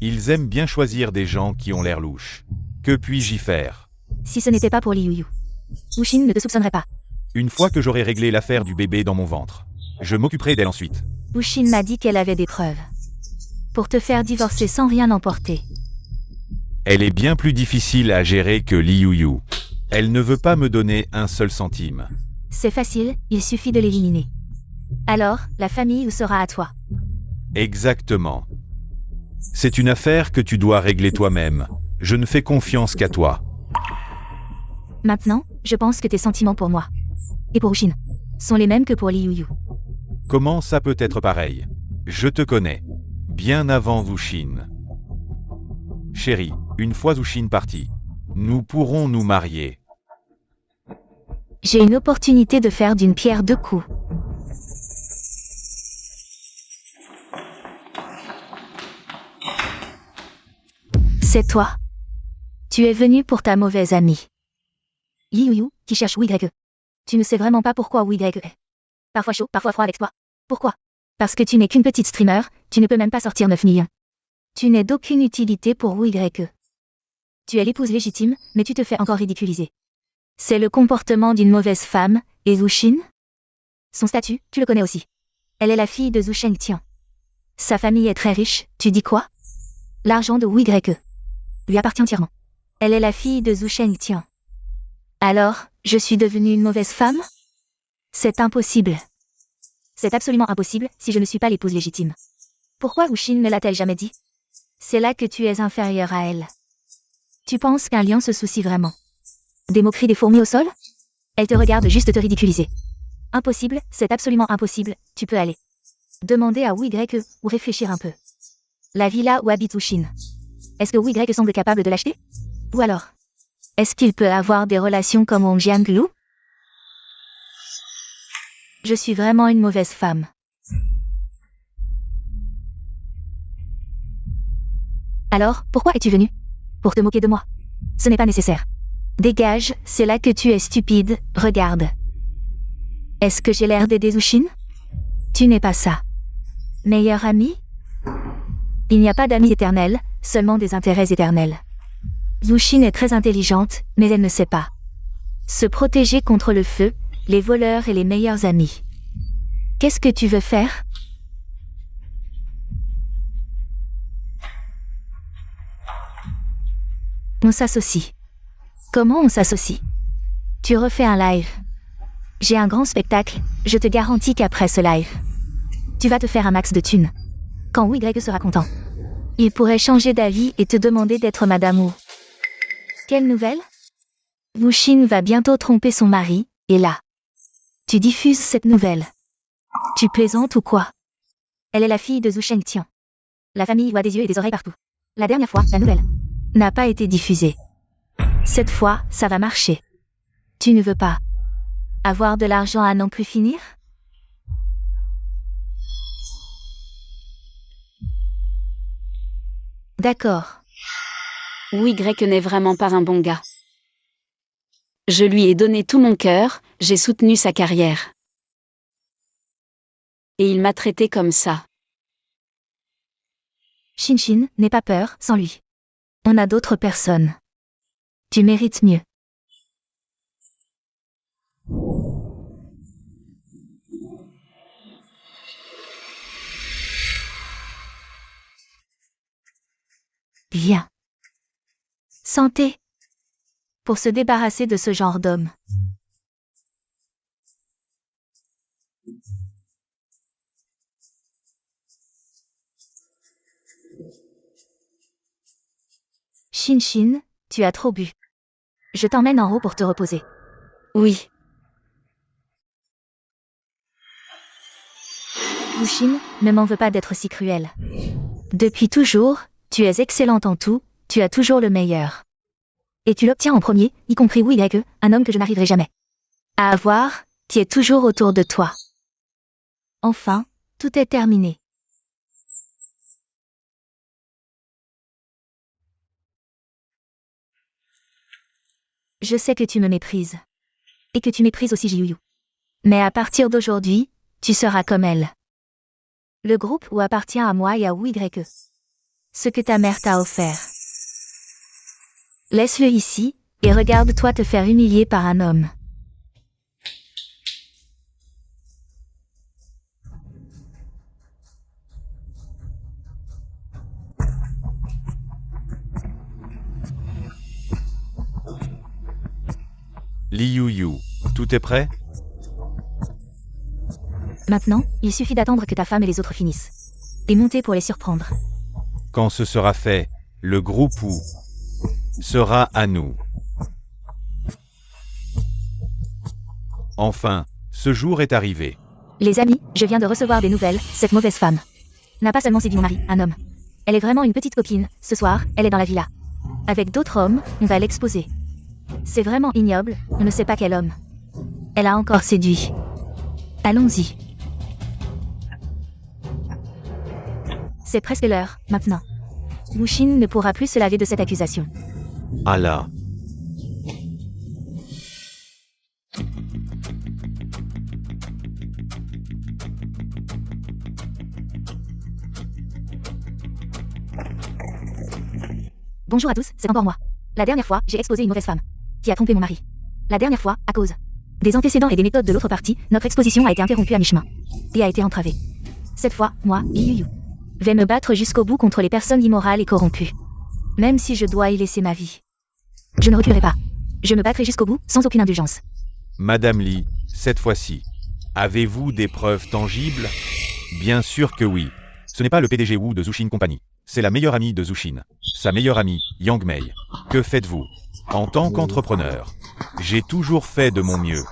Speaker 3: Ils aiment bien choisir des gens qui ont l'air louches. Que puis-je y faire?
Speaker 2: Si ce n'était pas pour Liu, Wuxin ne te soupçonnerait pas.
Speaker 3: Une fois que j'aurai réglé l'affaire du bébé dans mon ventre, je m'occuperai d'elle ensuite.
Speaker 2: Wuxin m'a dit qu'elle avait des preuves. Pour te faire divorcer sans rien emporter.
Speaker 3: Elle est bien plus difficile à gérer que Liu Yu. Elle ne veut pas me donner un seul centime.
Speaker 2: C'est facile, il suffit de l'éliminer. Alors, la famille sera à toi.
Speaker 3: Exactement. C'est une affaire que tu dois régler toi-même. Je ne fais confiance qu'à toi.
Speaker 2: Maintenant, je pense que tes sentiments pour moi et pour Wuxin sont les mêmes que pour Liu.
Speaker 3: Comment ça peut être pareil? Je te connais. Bien avant Wuxin. Chérie, une fois Wuxin parti, nous pourrons nous marier.
Speaker 2: J'ai une opportunité de faire d'une pierre deux coups. C'est toi. Tu es venu pour ta mauvaise amie. Liu, qui cherche WYE. Tu ne sais vraiment pas pourquoi WYE est. Parfois chaud, parfois froid avec toi. Pourquoi? Parce que tu n'es qu'une petite streamer, tu ne peux même pas sortir 9 millions. Tu n'es d'aucune utilité pour WYE. Tu es l'épouse légitime, mais tu te fais encore ridiculiser. C'est le comportement d'une mauvaise femme, et Wuxin? Son statut, tu le connais aussi. Elle est la fille de Zhu Shengtian. Sa famille est très riche, tu dis quoi? L'argent de WYE lui appartient entièrement. Elle est la fille de Zhu Shengtian. Alors, je suis devenue une mauvaise femme? C'est impossible. C'est absolument impossible si je ne suis pas l'épouse légitime. Pourquoi Wuxin ne l'a-t-elle jamais dit? C'est là que tu es inférieur à elle. Tu penses qu'un lion se soucie vraiment? Des moqueries des fourmis au sol? Elle te regarde juste te ridiculiser. Impossible, c'est absolument impossible, tu peux aller. Demander à WYE ou réfléchir un peu. La villa où habite Wuxin. Est-ce que WYE semble capable de l'acheter? Ou alors, est-ce qu'il peut avoir des relations comme Wang Jianglu? Je suis vraiment une mauvaise femme. Alors, pourquoi es-tu venu? Pour te moquer de moi. Ce n'est pas nécessaire. Dégage, c'est là que tu es stupide, regarde. Est-ce que j'ai l'air d'aider Wuxin? Tu n'es pas ça. Meilleur ami? Il n'y a pas d'amis éternels, seulement des intérêts éternels. Wuxin est très intelligente, mais elle ne sait pas se protéger contre le feu, les voleurs et les meilleurs amis. Qu'est-ce que tu veux faire? On s'associe. Comment on s'associe? Tu refais un live. J'ai un grand spectacle, je te garantis qu'après ce live, tu vas te faire un max de thunes. Quand WYE sera content, il pourrait changer d'avis et te demander d'être Madame Wu. Quelle nouvelle? Wuxin va bientôt tromper son mari, et là, tu diffuses cette nouvelle. Tu plaisantes ou quoi? Elle est la fille de Zhu Shengtian. La famille voit des yeux et des oreilles partout. La dernière fois, la nouvelle n'a pas été diffusée. Cette fois, ça va marcher. Tu ne veux pas avoir de l'argent à non plus finir? D'accord.
Speaker 1: WYE n'est vraiment pas un bon gars. Je lui ai donné tout mon cœur, j'ai soutenu sa carrière. Et il m'a traité comme ça.
Speaker 2: Shinshin, n'aie pas peur, sans lui. On a d'autres personnes. Tu mérites mieux. Viens. Santé. Pour se débarrasser de ce genre d'homme. Shinshin, tu as trop bu. Je t'emmène en haut pour te reposer.
Speaker 1: Oui,
Speaker 2: Wushin, ne m'en veux pas d'être si cruel. Depuis toujours, tu es excellente en tout, tu as toujours le meilleur. Et tu l'obtiens en premier, y compris Wu Yake, un homme que je n'arriverai jamais à avoir, qui est toujours autour de toi. Enfin, tout est terminé. Je sais que tu me méprises. Et que tu méprises aussi Jiyuyu. Mais à partir d'aujourd'hui, tu seras comme elle. Le groupe Wu appartient à moi et à Wu Yake. Ce que ta mère t'a offert. Laisse-le ici, et regarde-toi te faire humilier par un homme.
Speaker 3: Liu Yu, tout est prêt?
Speaker 2: Maintenant, il suffit d'attendre que ta femme et les autres finissent. Et monter pour les surprendre.
Speaker 3: Quand ce sera fait, le groupe Wu sera à nous. Enfin, ce jour est arrivé.
Speaker 2: Les amis, je viens de recevoir des nouvelles, cette mauvaise femme n'a pas seulement séduit mon mari, un homme. Elle est vraiment une petite copine, ce soir, elle est dans la villa. Avec d'autres hommes, on va l'exposer. C'est vraiment ignoble, on ne sait pas quel homme. Elle a encore séduit. Allons-y. C'est presque l'heure, maintenant. Wushin ne pourra plus se laver de cette accusation.
Speaker 3: Allah.
Speaker 2: Bonjour à tous, c'est encore moi. La dernière fois, j'ai exposé une mauvaise femme qui a trompé mon mari. La dernière fois, à cause des antécédents et des méthodes de l'autre partie, notre exposition a été interrompue à mi-chemin et a été entravée. Cette fois, moi, Liu Yu, vais me battre jusqu'au bout contre les personnes immorales et corrompues. Même si je dois y laisser ma vie. Je ne reculerai pas. Je me battrai jusqu'au bout, sans aucune indulgence.
Speaker 3: Madame Li, cette fois-ci, avez-vous des preuves tangibles? Bien sûr que oui. Ce n'est pas le PDG Wu de Zushin Company. C'est la meilleure amie de Zushin. Sa meilleure amie, Yang Mei. Que faites-vous? En tant qu'entrepreneur, j'ai toujours fait de mon mieux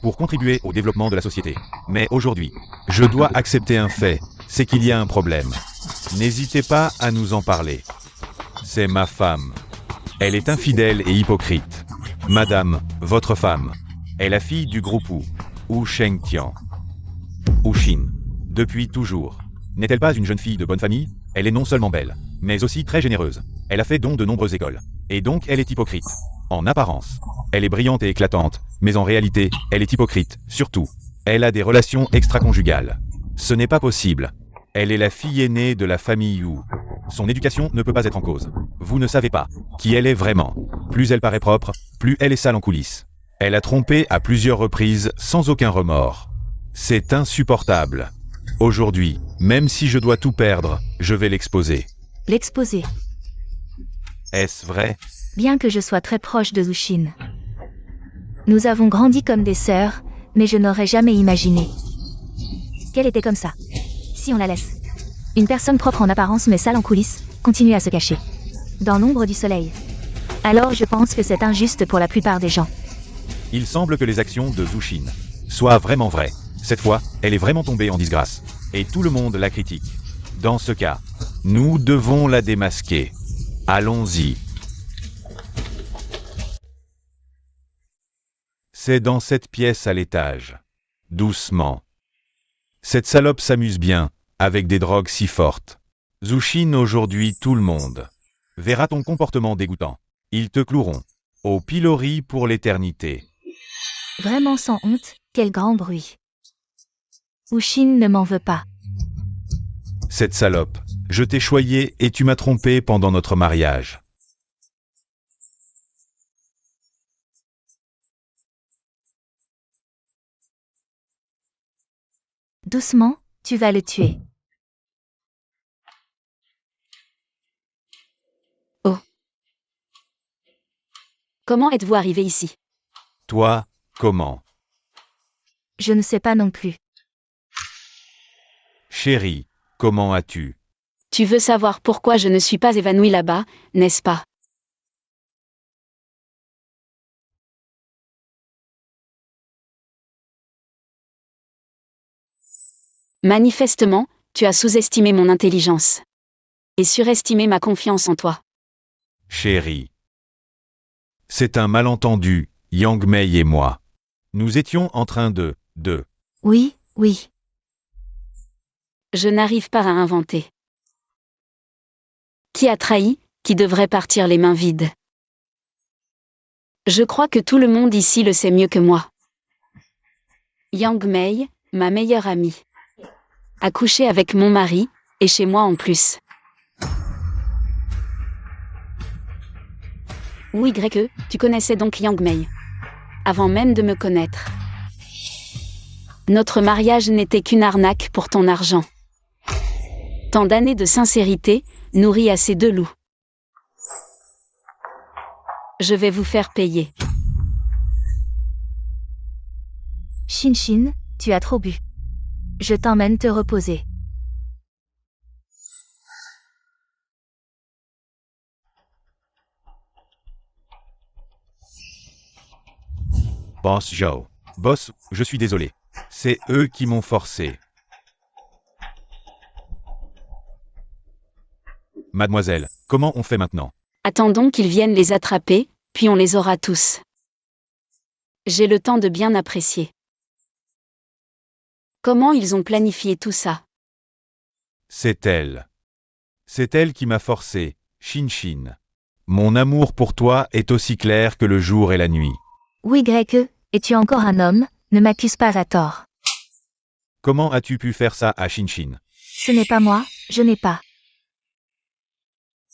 Speaker 3: pour contribuer au développement de la société. Mais aujourd'hui, je dois accepter un fait, c'est qu'il y a un problème. N'hésitez pas à nous en parler. C'est ma femme. Elle est infidèle et hypocrite. Madame, votre femme, est la fille du groupe Wu Shengtian. Wushin. Depuis toujours. N'est-elle pas une jeune fille de bonne famille? Elle est non seulement belle, mais aussi très généreuse. Elle a fait don de nombreuses écoles. Et donc elle est hypocrite. En apparence, elle est brillante et éclatante, mais en réalité, elle est hypocrite, surtout. Elle a des relations extra-conjugales. Ce n'est pas possible. Elle est la fille aînée de la famille Yu. Son éducation ne peut pas être en cause. Vous ne savez pas qui elle est vraiment. Plus elle paraît propre, plus elle est sale en coulisses. Elle a trompé à plusieurs reprises sans aucun remords. C'est insupportable. Aujourd'hui, même si je dois tout perdre, je vais l'exposer.
Speaker 2: L'exposer.
Speaker 3: Est-ce vrai?
Speaker 2: Bien que je sois très proche de Zushin. Nous avons grandi comme des sœurs, mais je n'aurais jamais imaginé qu'elle était comme ça. Si on la laisse. Une personne propre en apparence mais sale en coulisses, continue à se cacher. Dans l'ombre du soleil. Alors je pense que c'est injuste pour la plupart des gens.
Speaker 3: Il semble que les actions de Zushin soient vraiment vraies. Cette fois, elle est vraiment tombée en disgrâce. Et tout le monde la critique. Dans ce cas, nous devons la démasquer. Allons-y. C'est dans cette pièce à l'étage. Doucement. Cette salope s'amuse bien, avec des drogues si fortes. Zushin aujourd'hui tout le monde verra ton comportement dégoûtant. Ils te cloueront Au pilori pour l'éternité.
Speaker 2: Vraiment sans honte, quel grand bruit. Wuxin ne m'en veut pas.
Speaker 3: Cette salope. Je t'ai choyé et tu m'as trompé pendant notre mariage.
Speaker 2: Doucement, tu vas le tuer.
Speaker 1: Comment êtes-vous arrivé ici?
Speaker 3: Toi, comment?
Speaker 2: Je ne sais pas non plus.
Speaker 3: Chérie, comment as-tu?
Speaker 1: Tu veux savoir pourquoi je ne suis pas évanouie là-bas, n'est-ce pas? Manifestement, tu as sous-estimé mon intelligence. Et surestimé ma confiance en toi.
Speaker 3: Chérie. C'est un malentendu, Yang Mei et moi. Nous étions en train de...
Speaker 2: Oui, oui.
Speaker 1: Je n'arrive pas à inventer. Qui a trahi, qui devrait partir les mains vides? Je crois que tout le monde ici le sait mieux que moi. Yang Mei, ma meilleure amie. A couché avec mon mari, et chez moi en plus. Oui, Greke, tu connaissais donc Yang Mei. Avant même de me connaître. Notre mariage n'était qu'une arnaque pour ton argent. Tant d'années de sincérité, nourries à ces deux loups. Je vais vous faire payer.
Speaker 2: Shin, tu as trop bu. Je t'emmène te reposer.
Speaker 3: Boss Zhao. Boss, je suis désolé. C'est eux qui m'ont forcé. Mademoiselle, comment on fait maintenant?
Speaker 1: Attendons qu'ils viennent les attraper, puis on les aura tous. J'ai le temps de bien apprécier. Comment ils ont planifié tout ça?
Speaker 3: C'est elle. C'est elle qui m'a forcé, Shin. Mon amour pour toi est aussi clair que le jour et la nuit.
Speaker 2: Oui, Greke, es-tu encore un homme? Ne m'accuse pas à tort.
Speaker 3: Comment as-tu pu faire ça à Shin?
Speaker 2: Ce n'est pas moi, je n'ai pas.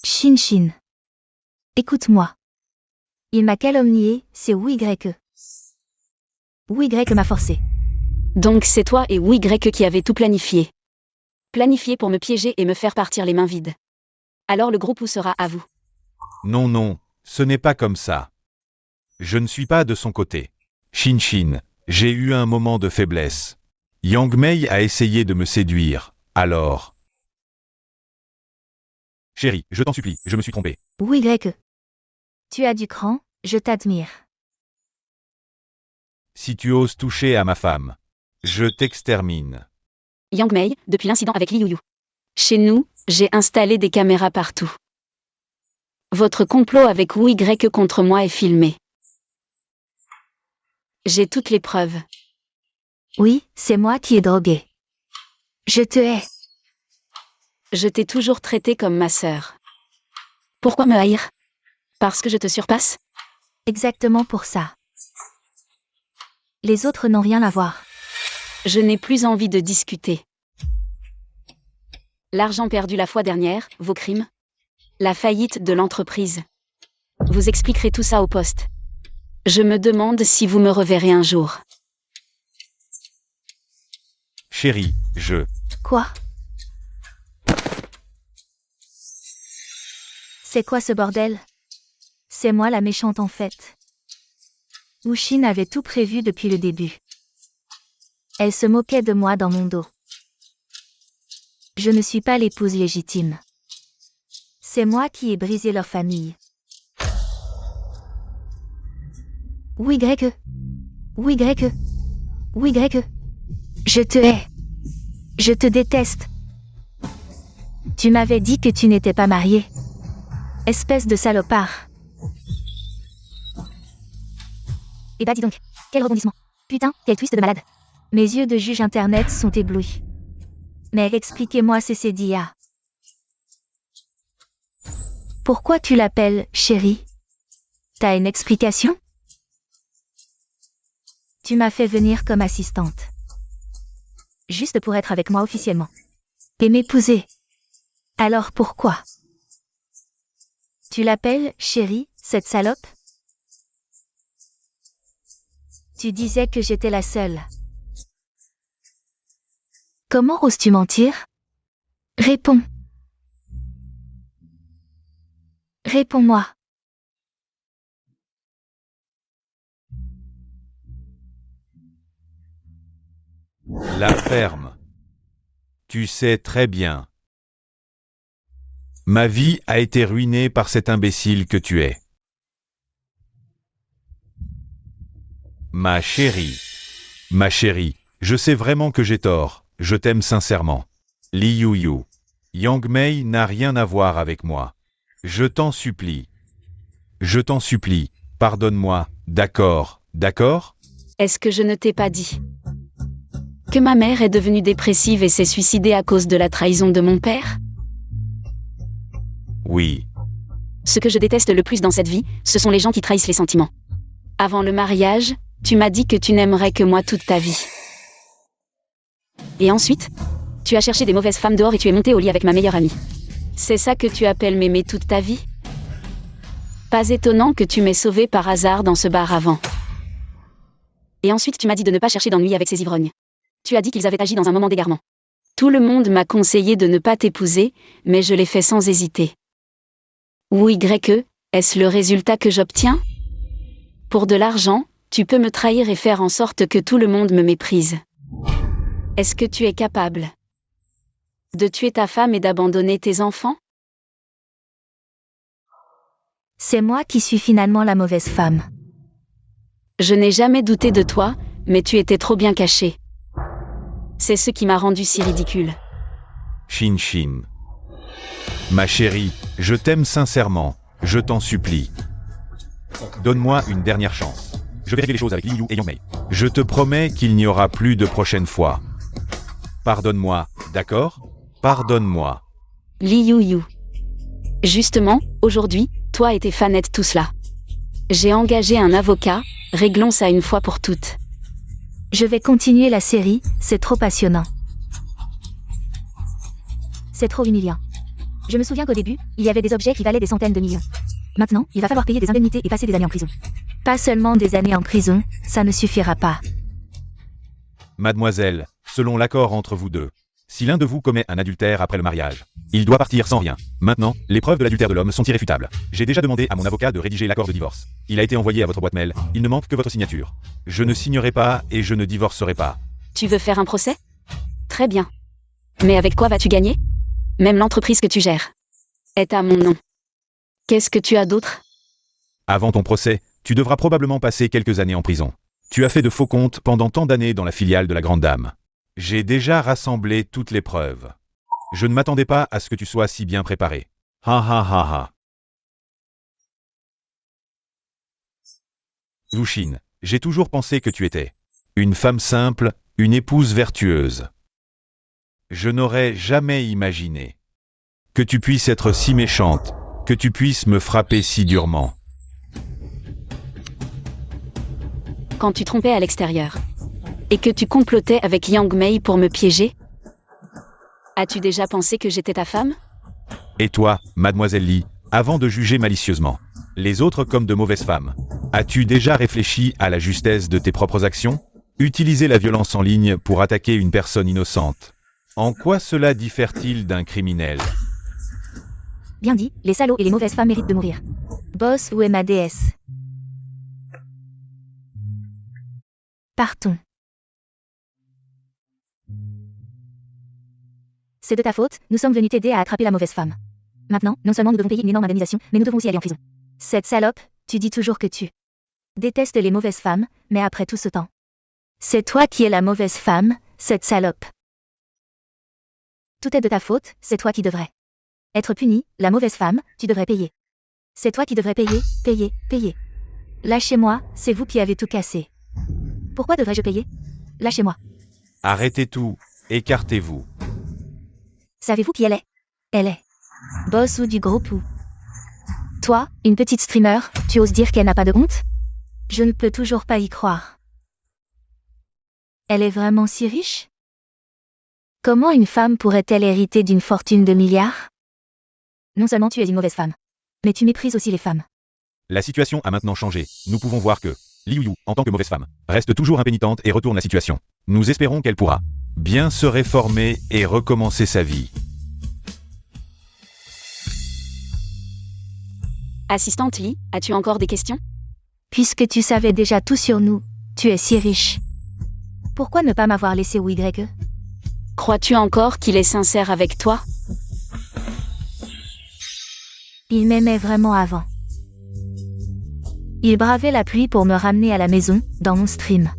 Speaker 2: Shin. Écoute-moi. Il m'a calomnié, c'est oui Greke. Oui Greke m'a forcé.
Speaker 1: Donc c'est toi et oui Greke qui avez tout planifié. Planifié pour me piéger et me faire partir les mains vides. Alors le gros pouls sera à vous.
Speaker 3: Non, ce n'est pas comme ça. Je ne suis pas de son côté. Shin, j'ai eu un moment de faiblesse. Yang Mei a essayé de me séduire, alors... Chérie, je t'en supplie, je me suis trompé.
Speaker 2: Oui Greke. Tu as du cran, je t'admire.
Speaker 3: Si tu oses toucher à ma femme, je t'extermine.
Speaker 1: Yang Mei, depuis l'incident avec Li Yuyu. Chez nous, j'ai installé des caméras partout. Votre complot avec Wu Y contre moi est filmé. J'ai toutes les preuves.
Speaker 2: Oui, c'est moi qui ai drogué. Je te hais.
Speaker 1: Je t'ai toujours traité comme ma sœur. Pourquoi me haïr? Parce que je te surpasse?
Speaker 2: Exactement pour ça. Les autres n'ont rien à voir.
Speaker 1: Je n'ai plus envie de discuter. L'argent perdu la fois dernière, vos crimes. La faillite de l'entreprise. Vous expliquerez tout ça au poste. Je me demande si vous me reverrez un jour.
Speaker 3: Chérie,
Speaker 2: Quoi? C'est quoi ce bordel? C'est moi la méchante en fait. Wuxin avait tout prévu depuis le début. Elle se moquait de moi dans mon dos. Je ne suis pas l'épouse légitime. C'est moi qui ai brisé leur famille. Oui Greke. Oui Greke. Oui Greke. Je te hais. Je te déteste. Tu m'avais dit que tu n'étais pas mariée. Espèce de salopard. Eh bah dis donc, quel rebondissement. Putain, quel twist de malade. Mes yeux de juge internet sont éblouis. Mais expliquez-moi Cédia. Pourquoi tu l'appelles chérie? T'as une explication? Tu m'as fait venir comme assistante. Juste pour être avec moi officiellement. Et m'épouser. Alors pourquoi? Tu l'appelles chérie, cette salope? Tu disais que j'étais la seule. Comment oses-tu mentir? Réponds. Réponds-moi.
Speaker 3: La ferme. Tu sais très bien. Ma vie a été ruinée par cet imbécile que tu es. Ma chérie, je sais vraiment que j'ai tort, je t'aime sincèrement. Li Yuyu. Yang Mei n'a rien à voir avec moi. Je t'en supplie, pardonne-moi, d'accord, d'accord?
Speaker 1: Est-ce que je ne t'ai pas dit que ma mère est devenue dépressive et s'est suicidée à cause de la trahison de mon père?
Speaker 3: Oui,
Speaker 1: Ce que je déteste le plus dans cette vie, ce sont les gens qui trahissent les sentiments. Avant le mariage, tu m'as dit que tu n'aimerais que moi toute ta vie. Et ensuite, tu as cherché des mauvaises femmes dehors et tu es monté au lit avec ma meilleure amie. C'est ça que tu appelles m'aimer toute ta vie? Pas étonnant que tu m'aies sauvé par hasard dans ce bar avant. Et ensuite tu m'as dit de ne pas chercher d'ennui avec ces ivrognes. Tu as dit qu'ils avaient agi dans un moment d'égarement. Tout le monde m'a conseillé de ne pas t'épouser, mais je l'ai fait sans hésiter. YE, est-ce le résultat que j'obtiens? Pour de l'argent, tu peux me trahir et faire en sorte que tout le monde me méprise. Est-ce que tu es capable de tuer ta femme et d'abandonner tes enfants?
Speaker 2: C'est moi qui suis finalement la mauvaise femme.
Speaker 1: Je n'ai jamais douté de toi, mais tu étais trop bien caché. C'est ce qui m'a rendu si ridicule.
Speaker 3: Shin Shin. Ma chérie, je t'aime sincèrement, je t'en supplie. Donne-moi une dernière chance. Je vais régler les choses avec Li Yu et Yang Mei. Je te promets qu'il n'y aura plus de prochaine fois. Pardonne-moi, d'accord? Pardonne-moi.
Speaker 1: Li Yu. Justement, aujourd'hui, toi et tes fanettes tout cela. J'ai engagé un avocat, réglons ça une fois pour toutes.
Speaker 2: Je vais continuer la série, c'est trop passionnant. C'est trop humiliant. Je me souviens qu'au début, il y avait des objets qui valaient des centaines de millions. Maintenant, il va falloir payer des indemnités et passer des années en prison. Pas seulement des années en prison, ça ne suffira pas.
Speaker 3: Mademoiselle, selon l'accord entre vous deux, si l'un de vous commet un adultère après le mariage, il doit partir sans rien. Maintenant, les preuves de l'adultère de l'homme sont irréfutables. J'ai déjà demandé à mon avocat de rédiger l'accord de divorce. Il a été envoyé à votre boîte mail, il ne manque que votre signature. Je ne signerai pas et je ne divorcerai pas.
Speaker 1: Tu veux faire un procès? Très bien. Mais avec quoi vas-tu gagner? Même l'entreprise que tu gères est à mon nom. Qu'est-ce que tu as d'autre?
Speaker 3: Avant ton procès, tu devras probablement passer quelques années en prison. Tu as fait de faux comptes pendant tant d'années dans la filiale de la Grande Dame. J'ai déjà rassemblé toutes les preuves. Je ne m'attendais pas à ce que tu sois si bien préparé. Ha ha ha ha. Wuxin, j'ai toujours pensé que tu étais une femme simple, une épouse vertueuse. Je n'aurais jamais imaginé que tu puisses être si méchante, que tu puisses me frapper si durement.
Speaker 1: Quand tu trompais à l'extérieur. Et que tu complotais avec Yang Mei pour me piéger? As-tu déjà pensé que j'étais ta femme?
Speaker 3: Et toi, mademoiselle Li, avant de juger malicieusement les autres comme de mauvaises femmes, as-tu déjà réfléchi à la justesse de tes propres actions? Utiliser la violence en ligne pour attaquer une personne innocente. En quoi cela diffère-t-il d'un criminel?
Speaker 2: Bien dit, les salauds et les mauvaises femmes méritent de mourir. Boss, où est ma déesse? Partons. C'est de ta faute, nous sommes venus t'aider à attraper la mauvaise femme. Maintenant, non seulement nous devons payer une énorme indemnisation, mais nous devons aussi aller en prison. Cette salope, tu dis toujours que tu détestes les mauvaises femmes, mais après tout ce temps, c'est toi qui es la mauvaise femme, cette salope. Tout est de ta faute, c'est toi qui devrais être puni, la mauvaise femme, tu devrais payer. C'est toi qui devrais payer. Lâchez-moi, c'est vous qui avez tout cassé. Pourquoi devrais-je payer? Lâchez-moi.
Speaker 3: Arrêtez tout, écartez-vous.
Speaker 2: Savez-vous qui elle est? Elle est boss ou du groupe ou Toi, une petite streamer, tu oses dire qu'elle n'a pas de honte? Je ne peux toujours pas y croire. Elle est vraiment si riche? Comment une femme pourrait-elle hériter d'une fortune de milliards? Non seulement tu es une mauvaise femme, mais tu méprises aussi les femmes.
Speaker 3: La situation a maintenant changé. Nous pouvons voir que Liu Yu, en tant que mauvaise femme, reste toujours impénitente et retourne la situation. Nous espérons qu'elle pourra bien se réformer et recommencer sa vie.
Speaker 1: Assistante Lee, as-tu encore des questions?
Speaker 2: Puisque tu savais déjà tout sur nous, tu es si riche. Pourquoi ne pas m'avoir laissé YE?
Speaker 1: Crois-tu encore qu'il est sincère avec toi?
Speaker 2: Il m'aimait vraiment avant. Il bravait la pluie pour me ramener à la maison, dans mon stream.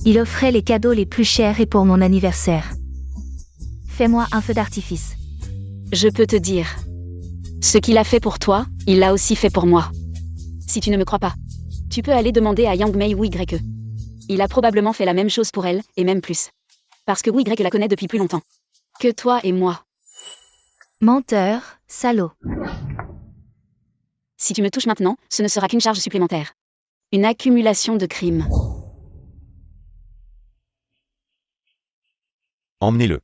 Speaker 2: Il offrait les cadeaux les plus chers et pour mon anniversaire. Fais-moi un feu d'artifice.
Speaker 1: Je peux te dire. Ce qu'il a fait pour toi, il l'a aussi fait pour moi. Si tu ne me crois pas, tu peux aller demander à Yang Mei YE. Il a probablement fait la même chose pour elle, et même plus. Parce que YE la connaît depuis plus longtemps que toi et moi.
Speaker 2: Menteur, salaud.
Speaker 1: Si tu me touches maintenant, ce ne sera qu'une charge supplémentaire. Une accumulation de crimes.
Speaker 3: Emmenez-le.